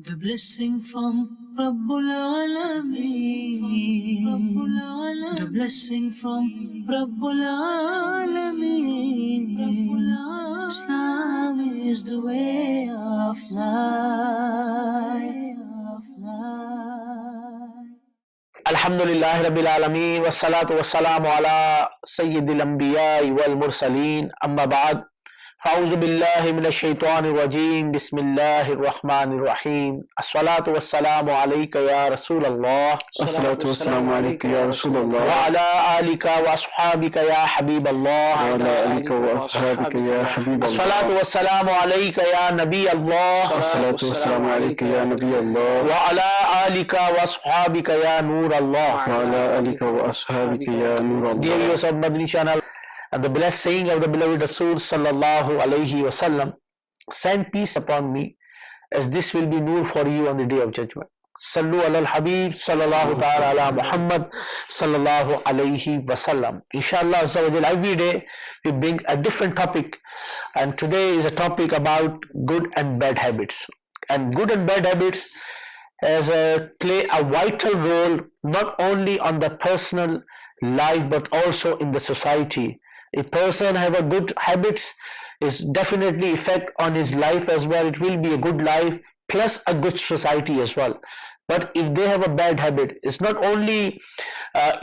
The blessing from Rabbul Alameen. The blessing from Rabbul Alameen. Islam is the way of life. الحمدللہ رب العالمین والصلاة والسلام علی سید الانبیاء والمرسلین اما بعد فاعوذ باللہ من الشیطان الرجیم بسم اللہ الرحمن الرحیم الصلاة والسلام علیک یا رسول اللہ الصلاة والسلام علیک یا رسول اللہ وعلی آلک واصحابک یا حبیب اللہ وعلی آلک واصحابک یا حبیب اللہ الصلاة والسلام علیک یا نبی اللہ الصلاة والسلام علیک یا نبی اللہ وعلی آلک واصحابک یا نور اللہ وعلی آلک واصحابک یا نور Dear Allah. viewers of Madani channel, and the blessed saying of the beloved Rasul sallallahu alayhi wasallam, send peace upon me, as this will be nur for you on the day of judgment. Sallu ala al-Habib sallallahu ta'ala ala Muhammad sallallahu alayhi wasallam. Inshallah azza wa jalla, every day we bring a different topic, and today is a topic about good and bad habits. And good and bad habits play a vital role not only on the personal life but also in the society. A person have a good habits is definitely effect on his life as well. It will be a good life plus a good society as well. But if they have a bad habit, it's not only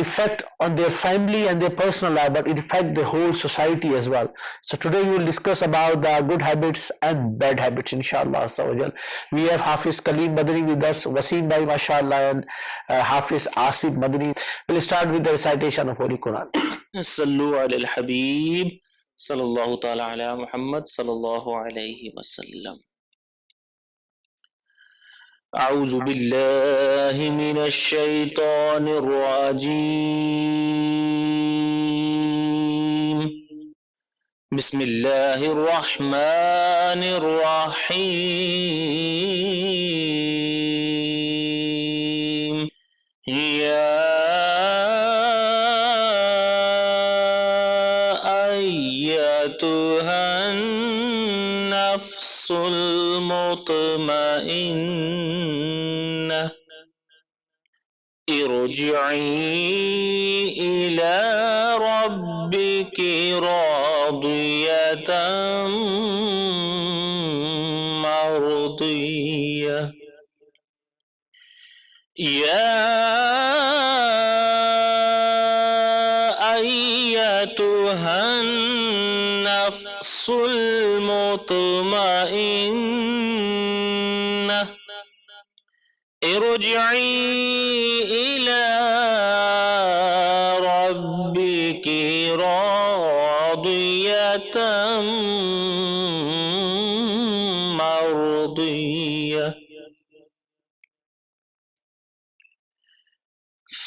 effect on their family and their personal life, but it affect the whole society as well. So today we will discuss about the good habits and bad habits, inshallah. We have Hafiz Kaleem Madani with us, Wasim Bhai, mashallah, and Hafiz Asif Madani. We'll start with the recitation of Holy Quran. صلو علی الحبیب صلی اللہ تعالی علی محمد صلی اللہ علیہ وسلم. اعوذ باللہ من الشیطان الرجیم. بسم اللہ الرحمن الرحیم. النفس المطمئنة ارجعي إلى ربك راضية مرضية. يا أيتها النفس المطمئنة ارجعي إلى ربك راضية مرضية.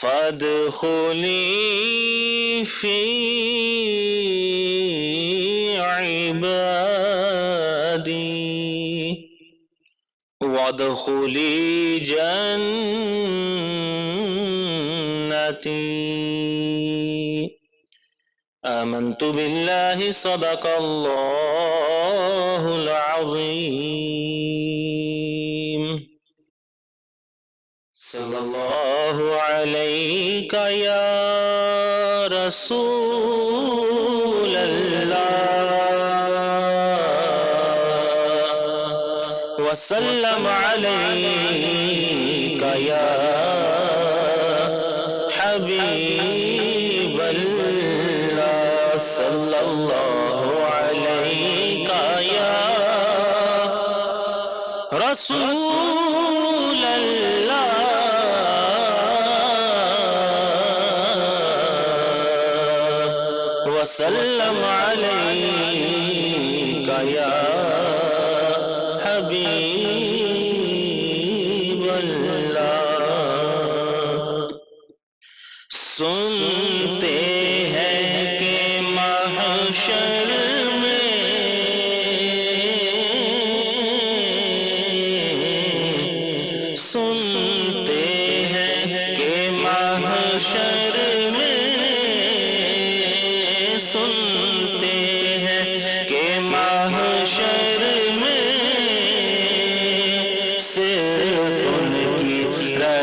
فادخلي في عبادي وادخلي جنتي. آمنت بالله صدق الله العظيم. صلى الله عليك يا رسول الله وسلم عليك يا حبيب الله. صلى الله عليك يا رسول الله وسلم عليك يا حبيب الله. سنتے ہیں کہ محشر میں سنتے ہیں کہ محشر میں سنتے ہیں کہ محشر میں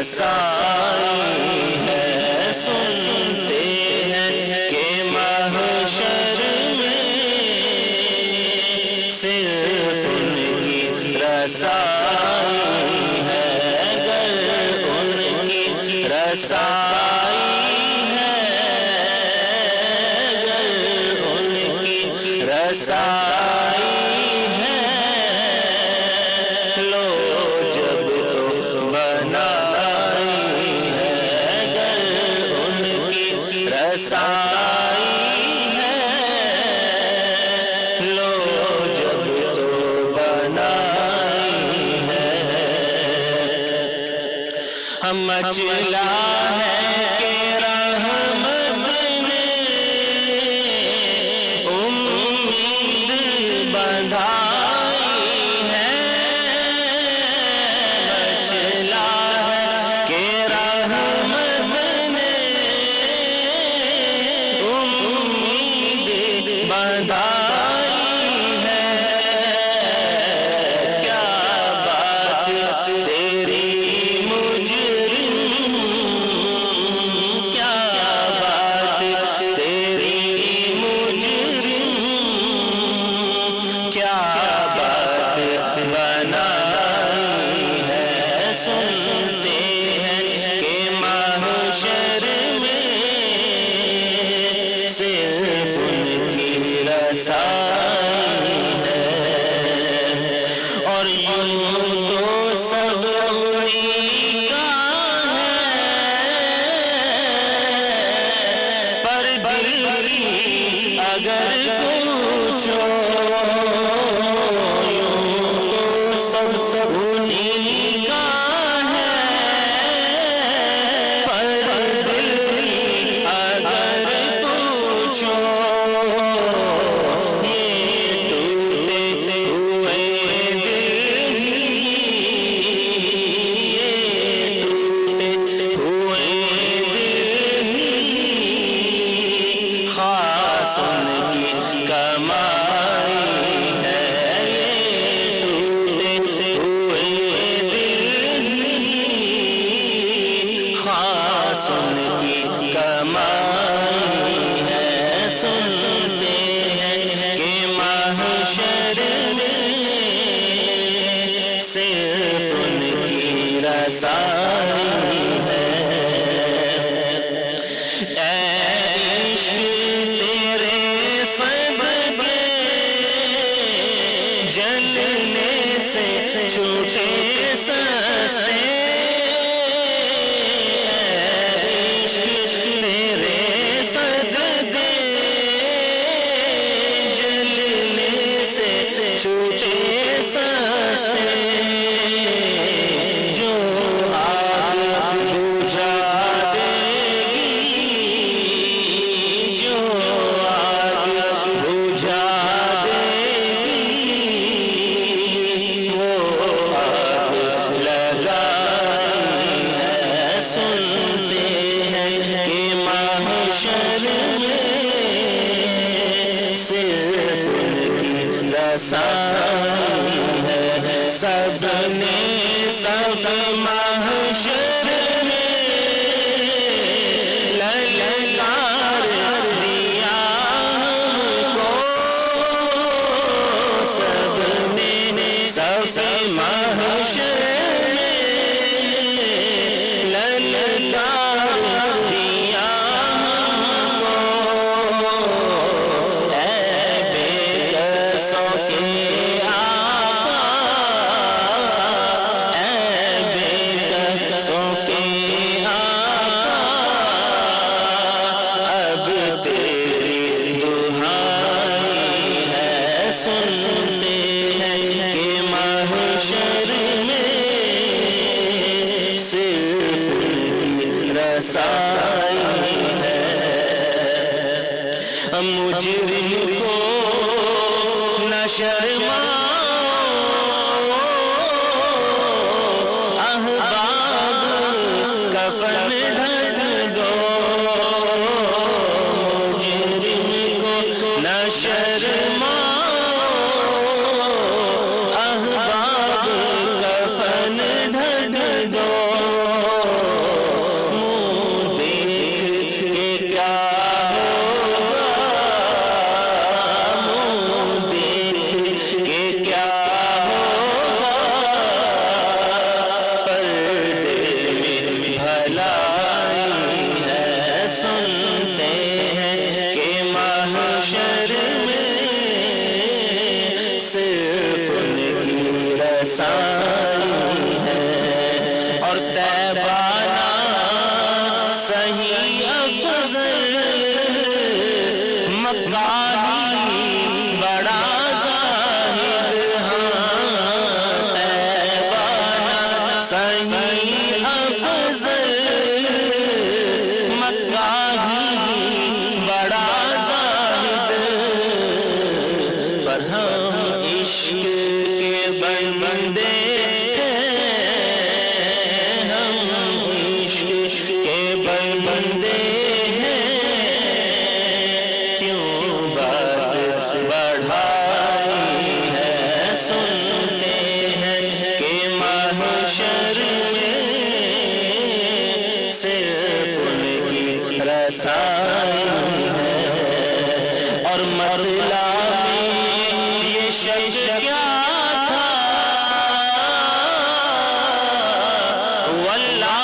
رسائی ہے سنتے ہیں کہ محشر میں صرف ان کی رسائی ہے گر ان کی رسائی ہے گر ان کی رسائی ہے لو جب تو بنائی ہے گر ان کی رسائی ہے لو جب تو بنائی ہے ہم مچلا ہے کہ رحمت نے امید بندھائی ہے مچلا ہے کہ رحمت نے امید بندھائی ہے کیا بات تیری مجرم کیا بات تیری مجرم کیا بات بنائی ہے سنتے ہیں کہ محشر میں صرف ان کی رسائی ہے اور یوں تو سب انہی کا ہے پر دل کی اگر پوچھو یوں تو سب انہی کا ہے پر دل کی اگر پوچھو یہ ٹوٹے ہوئے دل یہ ٹوٹے ہوئے دل خاص ان کی کمائی ہے یہ ٹوٹے ہوئے دل خاص ان کی کمائی ہے سنتے ہیں کہ محشر میں صرف ان کی رسائی ہے اے عشق تیرے صدقے جلنے سے چھوٹے سستے اے عشق تیرے صدقے جلنے سے چھوٹے سستے جو آگ بجھا دے گی جو آگ بجھا دے گی وہ آگ لگائی ہے سنتے ہیں کہ محشر میں صرف ان کی رسائی ہے سب نے سب محشر میں للکار دیا ہم کو سب نے سب محشر میں للکار دیا ہم کو اے بے کسوں کے آقا اے بے کسوں کے آقا اب تیری دہائی ہے سنتے ہیں کہ محشر میں صرف ان کی رسائی ہے مجرم کو نہ شرماؤ احباب کفن ڈھک دو مجرم کو نہ شرماؤ احباب کفن ڈھک دو صحیح افضل مکہ ہی بڑا زاہد، پر ہم عشق کے بندے ہیں، ہم عشق کے بندے ہیں، کیوں بات بڑھائی ہے، سنتے ہیں کہ محشر میں صرف ان کی رسائی ہے، اور مطلع میں یہ شک کیا تھا، واللہ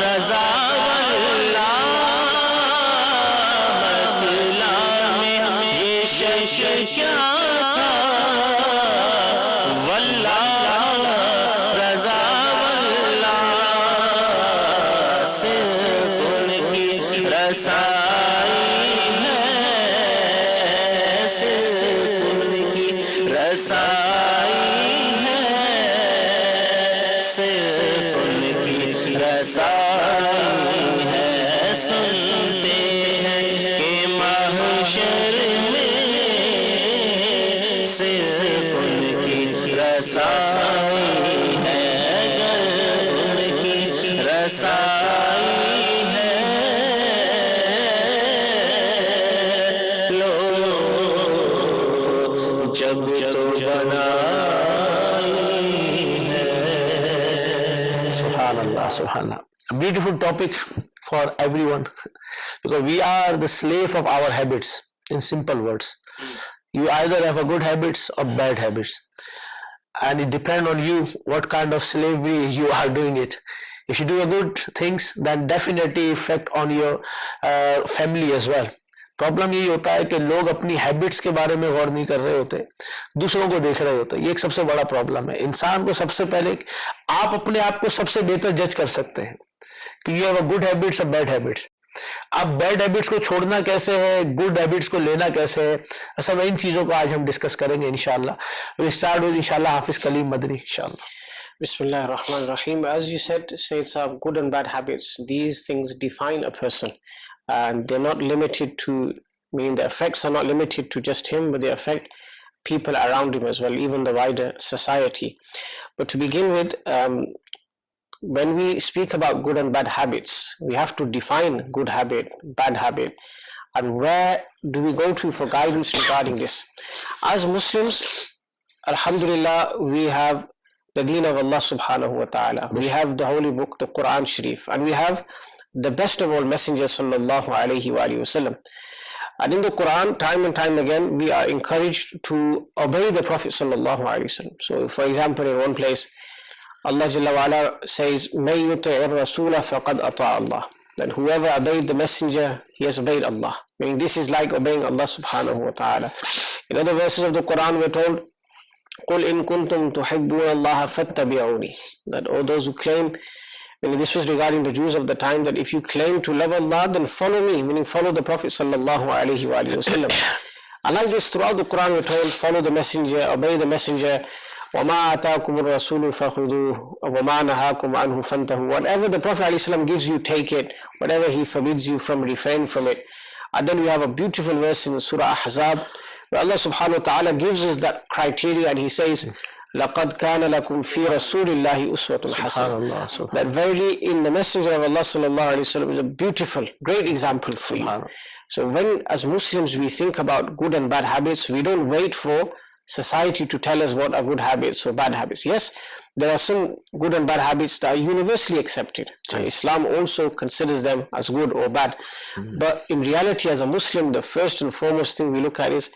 رضا واللہ، مطلع میں یہ شک کیا تھا، واللہ رضا واللہ، صرف ان کی رسائی ہے، صرف ان کی رسائی ہے، صرف ان کی رسائی ہے، سنتے ہیں کہ محشر میں صرف ان کی رسائی ہے، گر ان کی رسائی ہے، لو جب تو بنائی ہے۔ سبحان اللہ، سبحان اللہ. A beautiful topic for everyone because we are the slave of our habits. In simple words, you either have a good habits or bad habits, and it depends on you what kind of slavery you are doing it. If you do a good things, then definitely effect on your family as well. Problem یہی ہوتا ہے کہ لوگ اپنی habits کے بارے میں غور نہیں کر رہے ہوتے، دوسروں کو دیکھ رہے ہوتے. یہ ایک سب سے بڑا پرابلم ہے. انسان کو سب سے پہلے آپ اپنے آپ کو سب سے بہتر جج کر سکتے ہیں کہ یہ گڈ ہیبٹس اور بیڈ ہیبٹس. اب بیڈ ہیبٹس کو چھوڑنا کیسے ہے، گڈ ہیبٹس کو لینا کیسے ہے، اصل ان چیزوں کو آج ہم ڈسکس کریں گے انشاءاللہ. وی اسٹارٹ ود انشاءاللہ حافظ کلیم مدنی انشاءاللہ. Bismillah ar-Rahman ar-Rahim. As you said, Sayyid Saab, good and bad habits, these things define a person, and they're not limited to, meaning the effects are not limited to just him, but they affect people around him as well, even the wider society. But to begin with, when we speak about good and bad habits, we have to define good habit, bad habit, and where do we go to for guidance regarding this. As Muslims, alhamdulillah, we have the deen of Allah subhanahu wa ta'ala. We have the holy book, the Quran Sharif, and we have the best of all messengers sallallahu alayhi wa sallam. And in the Quran, time and time again, we are encouraged to obey the Prophet sallallahu alayhi wa sallam. So, for example, in one place, Allah Jalla wa Ala says, "May yuti'ir Rasula faqad ata'a Allah." That whoever obeyed the messenger, he has obeyed Allah. Meaning this is like obeying Allah subhanahu wa ta'ala. In other verses of the Quran, we're told, قُلْ إِن كُنْتُمْ تُحِبُّونَ اللَّهَ فَاتَّبِعُونِي. That all those who claim, meaning this was regarding the Jews of the time, that if you claim to love Allah, then follow me, meaning follow the Prophet sallallahu alayhi wa sallam. And like this throughout the Quran we're told, follow the messenger, obey the messenger. وَمَا آتَاكُمُ الرَّسُولُ فَخُذُوهُ وَمَا نَهَاكُمْ عَنْهُ فَانْتَهُوا. Whatever the Prophet alayhi salam gives you, take it. Whatever he forbids you from, refrain from it. And then we have a beautiful verse in Surah Ahzab, where Allah subhanahu wa ta'ala gives us that criteria, and he says, لَقَدْ كَانَ لَكُمْ فِي رَسُولِ اللَّهِ أُسْوَةٌ حَسَنَةٌ. That verily in the messenger of Allah sallallahu alayhi wa sallam is a beautiful, great example for you. So when as Muslims we think about good and bad habits, we don't wait for society to tell us what are good habits or bad habits. Yes, there are some good and bad habits that are universally accepted, and Islam also considers them as good or bad. But in reality, as a Muslim, the first and foremost thing we look at is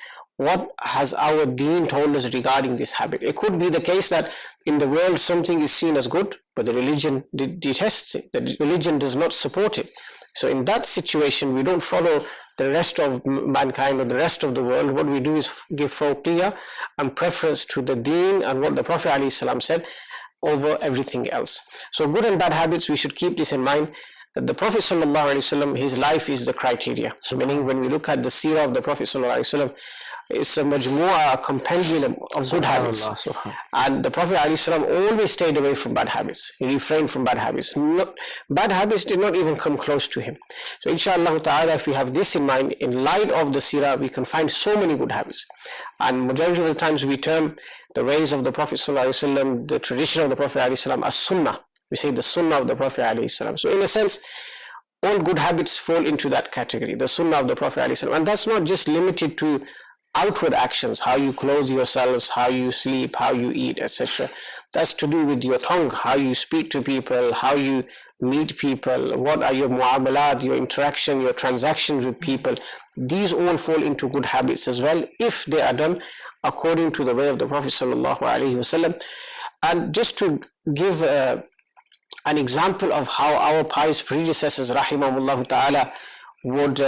what has our deen told us regarding this habit. It could be the case that in the world something is seen as good, but the religion detests it. The religion does not support it. So in that situation, we don't follow the rest of mankind or the rest of the world. What we do is give fawqiyah and preference to the deen and what the Prophet ﷺ said over everything else. So good and bad habits, we should keep this in mind. that the Prophet ﷺ, his life is the criteria. So meaning when we look at the seerah of the Prophet ﷺ, it's a majmu'ah, a compendium of good habits. And the Prophet ﷺ always stayed away from bad habits. He refrained from bad habits. Bad habits did not even come close to him. So inshallah ta'ala, if we have this in mind, in light of the seerah, we can find so many good habits. And majority of the times we term the ways of the Prophet ﷺ, the tradition of the Prophet ﷺ as sunnah. We say the sunnah of the Prophet ﷺ. So in a sense, all good habits fall into that category, the sunnah of the Prophet ﷺ. And that's not just limited to outward actions, how you clothe yourselves, how you sleep, how you eat, etc. That's to do with your tongue, how you speak to people, how you meet people, what are your mu'amalat, your interaction, your transactions with people. These all fall into good habits as well, if they are done according to the way of the Prophet ﷺ. And just to give an example of how our pious predecessors, rahimahumullah ta'ala, would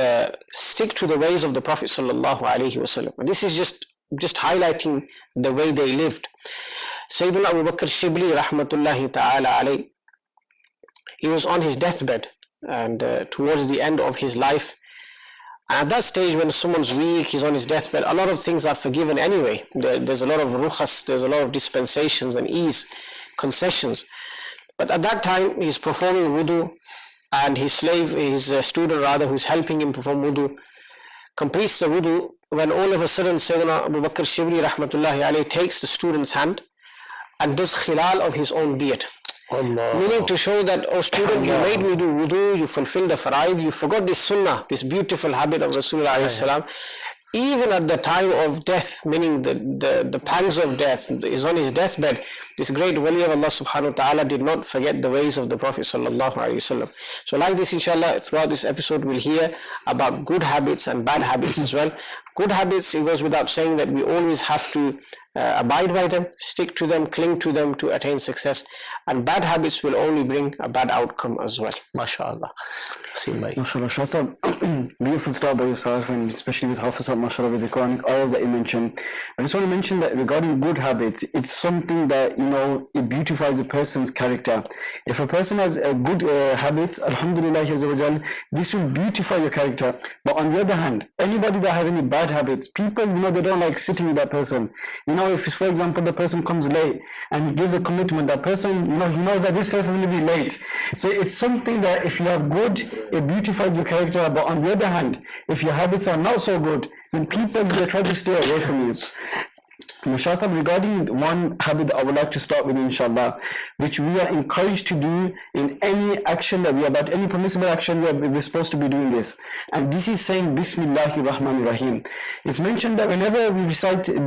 stick to the ways of the Prophet ﷺ. This is just highlighting the way they lived. Sayyidina Abu Bakr Shibli, rahmatullahi ta'ala alayh, he was on his deathbed and towards the end of his life. And at that stage, when someone's weak, he's on his deathbed, a lot of things are forgiven anyway. There's a lot of rukhas, there's a lot of dispensations and ease, concessions. But at that time, he's performing wudu, and his slave, his student rather, who's helping him perform wudu, completes the wudu, when all of a sudden Sayyidina Abu Bakr Shibli rahmatullahi alayhi takes the student's hand and does khilal of his own beard. Allah. Meaning to show that, oh student, you made me do wudu, you fulfilled the faraid, you forgot this sunnah, this beautiful habit of Rasulullah alayhi salam. Even at the time of death, meaning the pangs of death, is on his deathbed, this great wali of Allah subhanahu wa ta'ala did not forget the ways of the Prophet sallallahu alayhi wasallam. So like this, inshallah, throughout this episode we'll hear about good habits and bad habits as well. Good habits, it goes without saying that we always have to abide by them, stick to them, cling to them to attain success. And bad habits will only bring a bad outcome as well. MashaAllah. MashaAllah. Shah, beautiful start by yourself, and especially with Hafiz, mashallah, with the Quranic ayahs that you mentioned. I just want to mention that regarding good habits, it's something that, it beautifies a person's character. If a person has good habits, alhamdulillah, this will beautify your character. But on the other hand, anybody that has any bad habits, people, they don't like sitting with that person. If, for example, the person comes late and he gives a commitment, that person, he knows that this person will be late. So it's something that if you have good, it beautifies your character. But on the other hand, if your habits are not so good, then people will try to stay away from you. Mushasab, regarding one habit that I would like to start with, inshallah, which we are encouraged to do in any action that we are about, any permissible action, we're supposed to be doing this. And this is saying Bismillahir Rahmanir Rahim. It's mentioned that whenever we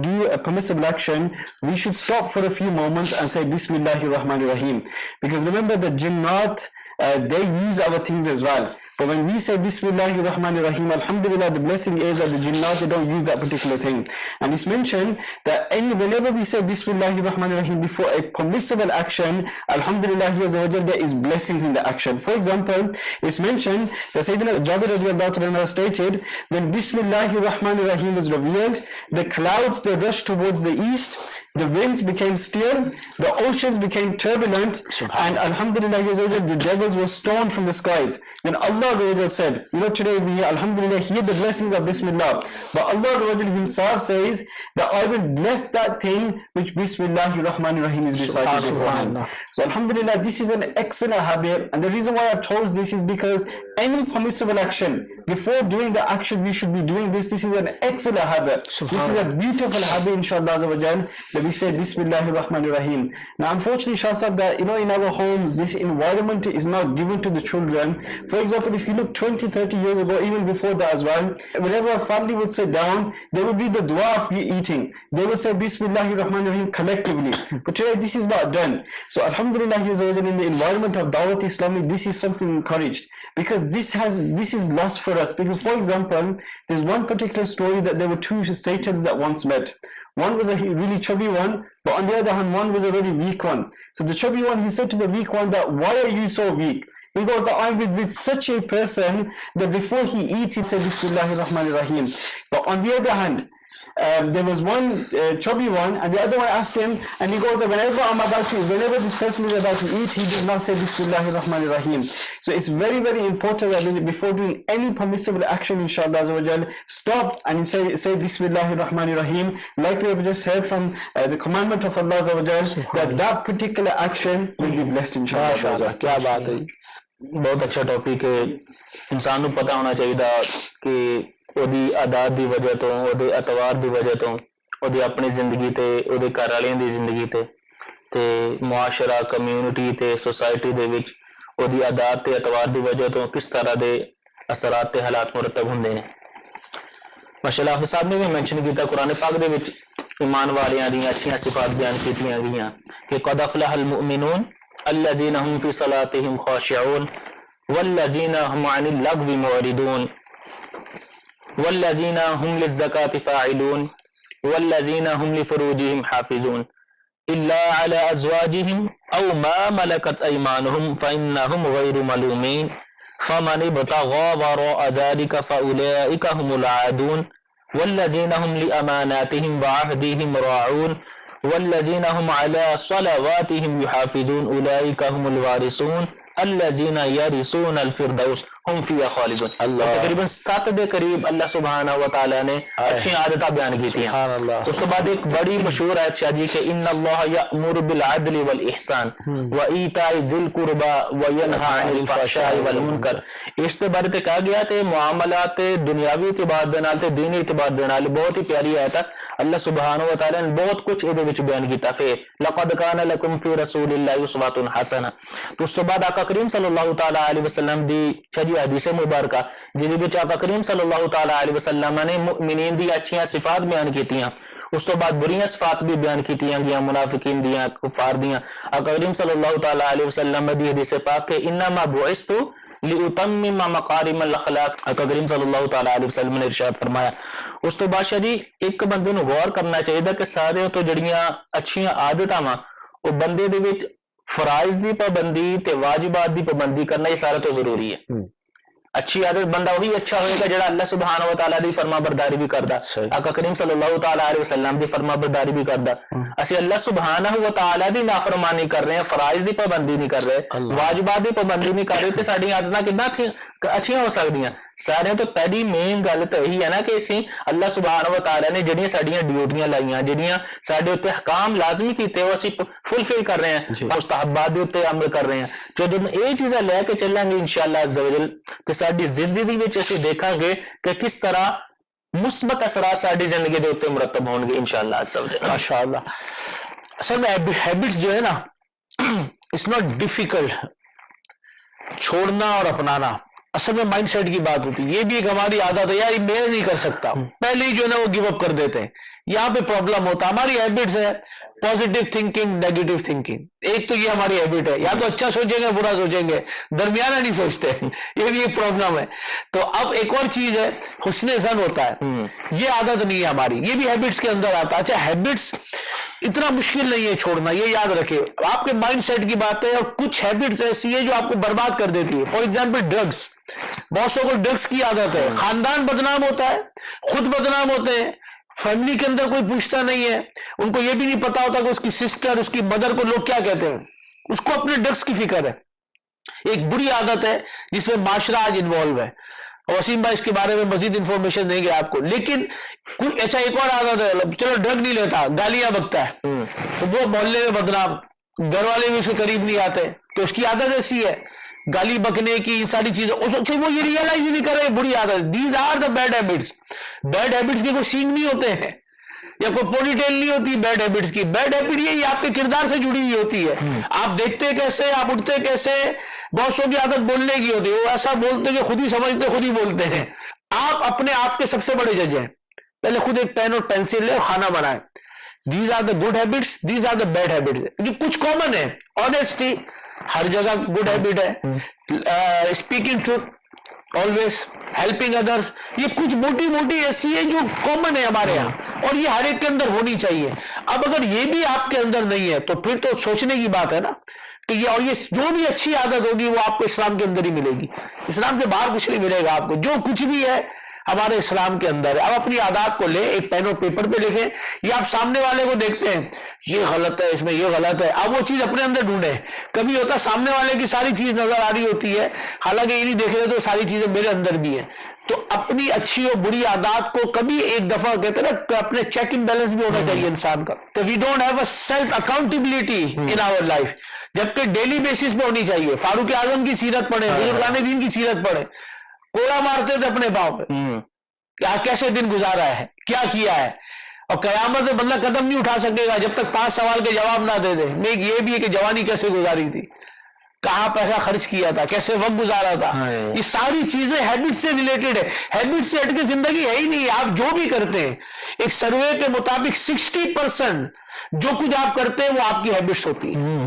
do a permissible action, we should stop for a few moments and say Bismillahir Rahmanir Rahim. Because remember, the jinnat, they use our things as well. But when we say Bismillahir Rahmanir Rahim, alhamdulillah, the blessing is that the jinnat, they don't use that particular thing. And it's mentioned that whenever we say Bismillahir Rahmanir Rahim before a permissible action, alhamdulillah, there is blessings in the action. For example, it's mentioned that Sayyidina Jabir radiallahu anhu stated, when Bismillahir Rahmanir Rahim was revealed, the clouds, they rushed towards the east, the winds became still, the oceans became turbulent, and alhamdulillah, the devils were stoned from the skies. Then Allah said, today we, alhamdulillah, hear the blessings of Bismillah. But Allah himself says that I will bless that thing which Bismillahir Rahmanir Rahim is recited beforehand. So alhamdulillah, this is an excellent habit. And the reason why I've chose this is because any permissible action, before doing the action, we should be doing this. This is an excellent habit. This is a beautiful habit, inshallah, that we say Bismillahir Rahmanir Rahim. Now, unfortunately, Shah Sahib, that in our homes, this environment is not given to the children. For example, if you look 20, 30 years ago, even before that as well, whenever a family would sit down, they would read the dua of eating. They would say Bismillahir Rahmanir Rahim collectively. But today, this is not done. So, alhamdulillah, in the environment of Dawat Islamic, this is something encouraged. Because this is lost for us. Because, for example, there's one particular story that there were two Satans that once met. One was a really chubby one, but on the other hand, one was a very weak one. So the chubby one, he said to the weak one that, why are you so weak? He goes that I'm with such a person that before he eats, he said Bismillahir Rahmanir Rahim. But on the other hand, there was one chubby one, and the other one asked him, and he goes that whenever this person is about to eat, he does not say Bismillahir Rahmanir Rahim. So it's very, very important that before doing any permissible action, inshallah Azza wa Jal, stop and say Bismillahir Rahmanir Rahim, like we have just heard from the commandment of Allah Azza wa Jal, that particular action will be blessed, inshallah. کیا بات ہے. بہت اچھا topic ہے. انسان کو پتہ ہونا چاہیے کہ ਉਹਦੀ ਆਦਾਤ ਦੀ ਵਜ੍ਹਾ ਤੋਂ, ਉਹਦੇ ਅਤਵਾਰ ਦੀ ਵਜ੍ਹਾ ਤੋਂ, ਉਹਦੀ ਆਪਣੀ ਜ਼ਿੰਦਗੀ ਤੇ, ਉਹਦੇ ਘਰ ਵਾਲਿਆਂ ਦੀ ਜ਼ਿੰਦਗੀ ਤੇ ਮੁਆਸ਼ਰਾ, ਕਮਿਊਨਿਟੀ ਤੇ ਸੋਸਾਇਟੀ ਦੇ ਵਿੱਚ ਉਹਦੀ ਆਦਾਤ ਤੇ ਅਤਵਾਰ ਦੀ ਵਜ੍ਹਾ ਤੋਂ ਕਿਸ ਤਰ੍ਹਾਂ ਦੇ ਅਸਰਾਤ ਤੇ ਹਾਲਾਤ ਮੁਰਤਬ ਹੁੰਦੇ ਨੇ. ਮਾਸ਼ਾਅੱਲਾ ਹਾਫਿਜ਼ ਸਾਹਿਬ ਨੇ ਵੀ ਮੈਂਸ਼ਨ ਕੀਤਾ ਕੁਰਾਨ ਪਾਕ ਦੇ ਵਿੱਚ ایمان والیاں دیاں اچھیاں صفات بیان کیتیاں گئیاں کہ قد افلح المؤمنون الذين هم في صلاتهم خاشعون والذين هم عن اللغو معرضون والذين هم للزكاة فاعلون والذين هم لفروجهم حافظون إلا على أزواجهم أو ما ملكت أيمانهم فإنهم غير ملومين فمن ابتغى وراء ذلك فأولئك هم العادون والذين هم لأماناتهم وعهدهم راعون والذين هم على صلواتهم يحافظون أولئك هم الوارثون الذين يرثون الفردوس هم فيها خالدون. تقریباً 7 دے قریب اللہ سبحانہ و تعالیٰ نے اچھی عادتیں بیان کی تھی. اس کے بعد ایک بڑی مشہور آیت شاہجی کہ ان اللہ یأمر بالعدل والاحسان وایتاء ذی القربى وینہی عن الفحشاء والمنکر. اس کے بارے تے کہا گیا تے معاملات دنیاوی اعتبار دے نال تے دینی اعتبار دے نال بہت ہی پیاری آیت ہے. اللہ سبحانہ و تعالیٰ نے بہت کچھ ادھے وچ بیان کیتا. پھر لقد کان لکم فی رسول اللہ اسوۃ حسنہ. تو اس کے بعد آقا کریم صلی اللہ تعالی علیہ وسلم دی شجی حدیث مبارکہ جہدے وچ آقا کریم صلی اللہ تعالی علیہ وسلم نے مؤمنین دی اچھیاں صفات بیان کیتیاں. اس تو بعد بریاں صفات بھی بیان کیتیاں گیاں منافقین دیاں کفار دیاں. آقا کریم صلی اللہ تعالی علیہ وسلم دی حدیث پاک کہ انما بعثت لأتمم مقارم الاخلاق. آقا کریم صلی اللہ تعالی علیہ وسلم نے ارشاد فرمایا. اس تو بعد شجی ایک بندے نو غور کرنا چاہیے کہ سارے تو جڑیاں اچھیاں عادتاں وا او بندے دے وچ فرائض دی پابندی تے واجبات دی پابندی کرنا یہ سارا تو ضروری ہے. اچھی عادت بندہ وہی اچھا ہوئے گا جڑا اللہ سبحانہ و تعالیٰ دی فرما برداری بھی کردا. آقا کریم صلی اللہ تعالیٰ علیہ وسلم دی فرما برداری بھی کردا. اسی اللہ سبحانہ و تعالیٰ دی نافرمانی کر رہے ہیں, فرائض دی پابندی نہیں کر رہے, واجبات دی پابندی نہیں کر رہے تے ساڈی عادتاں کتنا اچھیاں ہو سکدیاں. سارے تو پہلی مین گل تو یہی ہے نا کہ اسی اللہ سبحانہ و تعالیٰ نے جڑیاں ساڈیاں ڈیوٹیاں لائیاں, جڑیاں ساڈے اوتے حکام لازمی کیتے وہ اسی فلفل کر رہے ہیں, مستحبات دے اوتے عمل کر رہے ہیں. جو جب یہ چیزیں لے کے چلیں گے انشاءاللہ عز و جل تے ساڈی زندگی وچ اسی دیکھاں گے کہ کس طرح مثبت اثرات ساڈی زندگی دے اوتے مرتب ہون گے انشاءاللہ عز و جل. ماشاءاللہ. اصل میں ہیبٹس جو ہے نا اٹس ناٹ ڈیفیکلٹ چھوڑنا اور اپنانا. اصل میں مائنڈ سیٹ کی بات ہوتی ہے. یہ بھی ایک ہماری عادت ہے یار میں نہیں کر سکتا, پہلے ہی جو ہے نا وہ گیو اپ کر دیتے ہیں. یہاں پہ پرابلم ہوتا ہے. ہماری ہیبٹس ہے پازیٹیو تھنکنگ, نیگیٹو تھنکنگ. ایک تو یہ ہماری ہیبٹ ہے, یا تو اچھا سوچیں گے برا سوچیں گے, درمیانہ نہیں سوچتے. یہ بھی ایک پرابلم ہے. تو اب ایک اور چیز ہے حسن ظن ہوتا ہے, یہ عادت نہیں ہے ہماری, یہ بھی ہیبٹس کے اندر آتا ہے. اچھا ہیبٹس اتنا مشکل نہیں ہے چھوڑنا, یہ یاد رکھے. آپ کے مائنڈ سیٹ کی بات ہے, اور کچھ ہیبٹس ایسی ہے جو آپ کو برباد کر دیتی ہے. For example drugs. بہت سو کو ڈرگس کی عادت ہے, خاندان بدنام ہوتا ہے, خود بدنام ہوتے ہیں, فیملی کے اندر کوئی پوچھتا نہیں ہے, ان کو یہ بھی نہیں پتا ہوتا کہ اس کی سسٹر, اس کی مدر کو لوگ کیا کہتے ہیں, اس کو اپنے ڈرگس کی فکر ہے. ایک بری عادت ہے جس میں معاشرہ آج انوالو ہے. وسیم بھائی اس کے بارے میں مزید انفارمیشن دیں گے آپ کو. لیکن اچھا ایک اور عادت ہے, چلو ڈرگ نہیں لیتا, گالیاں بکتا ہے, تو وہ محلے میں بدنام, گھر والے بھی اس کے قریب نہیں آتے کہ اس کی عادت ایسی ہے گالی بکنے کی, ساری چیزیں. وہ یہ ریئلائز نہیں کر رہے بری عادت. These are the bad habits. Bad habits کے کوئی سینگ نہیں ہوتے ہیں یا کوئی پونی ٹیل نہیں ہوتی بیڈ ہیبٹس کی. بیڈ ہیبٹ یہ آپ کے کردار سے جڑی ہوئی ہوتی ہے. آپ دیکھتے کیسے, آپ اٹھتے کیسے. بہت سو کی عادت بولنے کی ہوتی ہے, وہ ایسا بولتے کہ خود ہی سمجھتے خود ہی بولتے ہیں. آپ اپنے آپ کے سب سے بڑے جج ہیں. پہلے خود ایک پین اور پینسل لے اور کھانا بنائیں. These are the good habits, these are the bad habits. یہ کچھ کامن ہے. آنیسٹی ہر جگہ گڈ ہیبٹ ہے. Speaking truth always, helping others, یہ کچھ موٹی موٹی ایسی ہے جو کامن ہے ہمارے یہاں, اور یہ ہر ایک کے اندر ہونی چاہیے. اب اگر یہ بھی آپ کے اندر نہیں ہے تو پھر تو سوچنے کی بات ہے نا کہ یہ, اور یہ جو بھی اچھی عادت ہوگی وہ آپ کو اسلام کے اندر ہی ملے گی. اسلام سے باہر کچھ نہیں ملے گا آپ کو. جو کچھ بھی ہے ہمارے اسلام کے اندر ہے. اب اپنی عادات کو لیں, ایک پین اور پیپر پہ لکھیں, یا آپ سامنے والے کو دیکھتے ہیں یہ غلط ہے, اس میں یہ غلط ہے, اب وہ چیز اپنے اندر ڈھونڈیں. کبھی ہوتا سامنے والے کی ساری چیز نظر آ رہی ہوتی ہے, حالانکہ یہ نہیں دیکھ رہے تو ساری چیزیں میرے اندر بھی ہیں. تو اپنی اچھی اور بری عادات کو کبھی ایک دفعہ کہتے ہیں نا, اپنے چیک ان بیلنس بھی ہونا چاہیے انسان کا. تو we don't have a self accountability in our life, جبکہ ڈیلی بیسس پہ ہونی چاہیے. فاروق اعظم کی سیرت پڑھیں, بزرگان دین کی سیرت پڑھیں, کوڑا مارتے تھے اپنے پاؤں پہ, کیا کیسے دن گزارا ہے, کیا کیا ہے. اور قیامت میں بندہ قدم نہیں اٹھا سکے گا جب تک 5 سوال کے جواب نہ دے دے. ایک یہ بھی ہے کہ جوانی کیسے گزاری تھی, کہاں پیسہ خرچ کیا تھا, کیسے وقت گزارا تھا. یہ ساری چیزیں ہیبٹ سے ریلیٹڈ ہے. ہیبٹ سے ہٹ کے زندگی ہے ہی نہیں. آپ جو بھی کرتے ہیں, ایک سروے کے مطابق 60% جو کچھ آپ کرتے ہیں وہ آپ کی ہیبٹس ہوتی ہیں.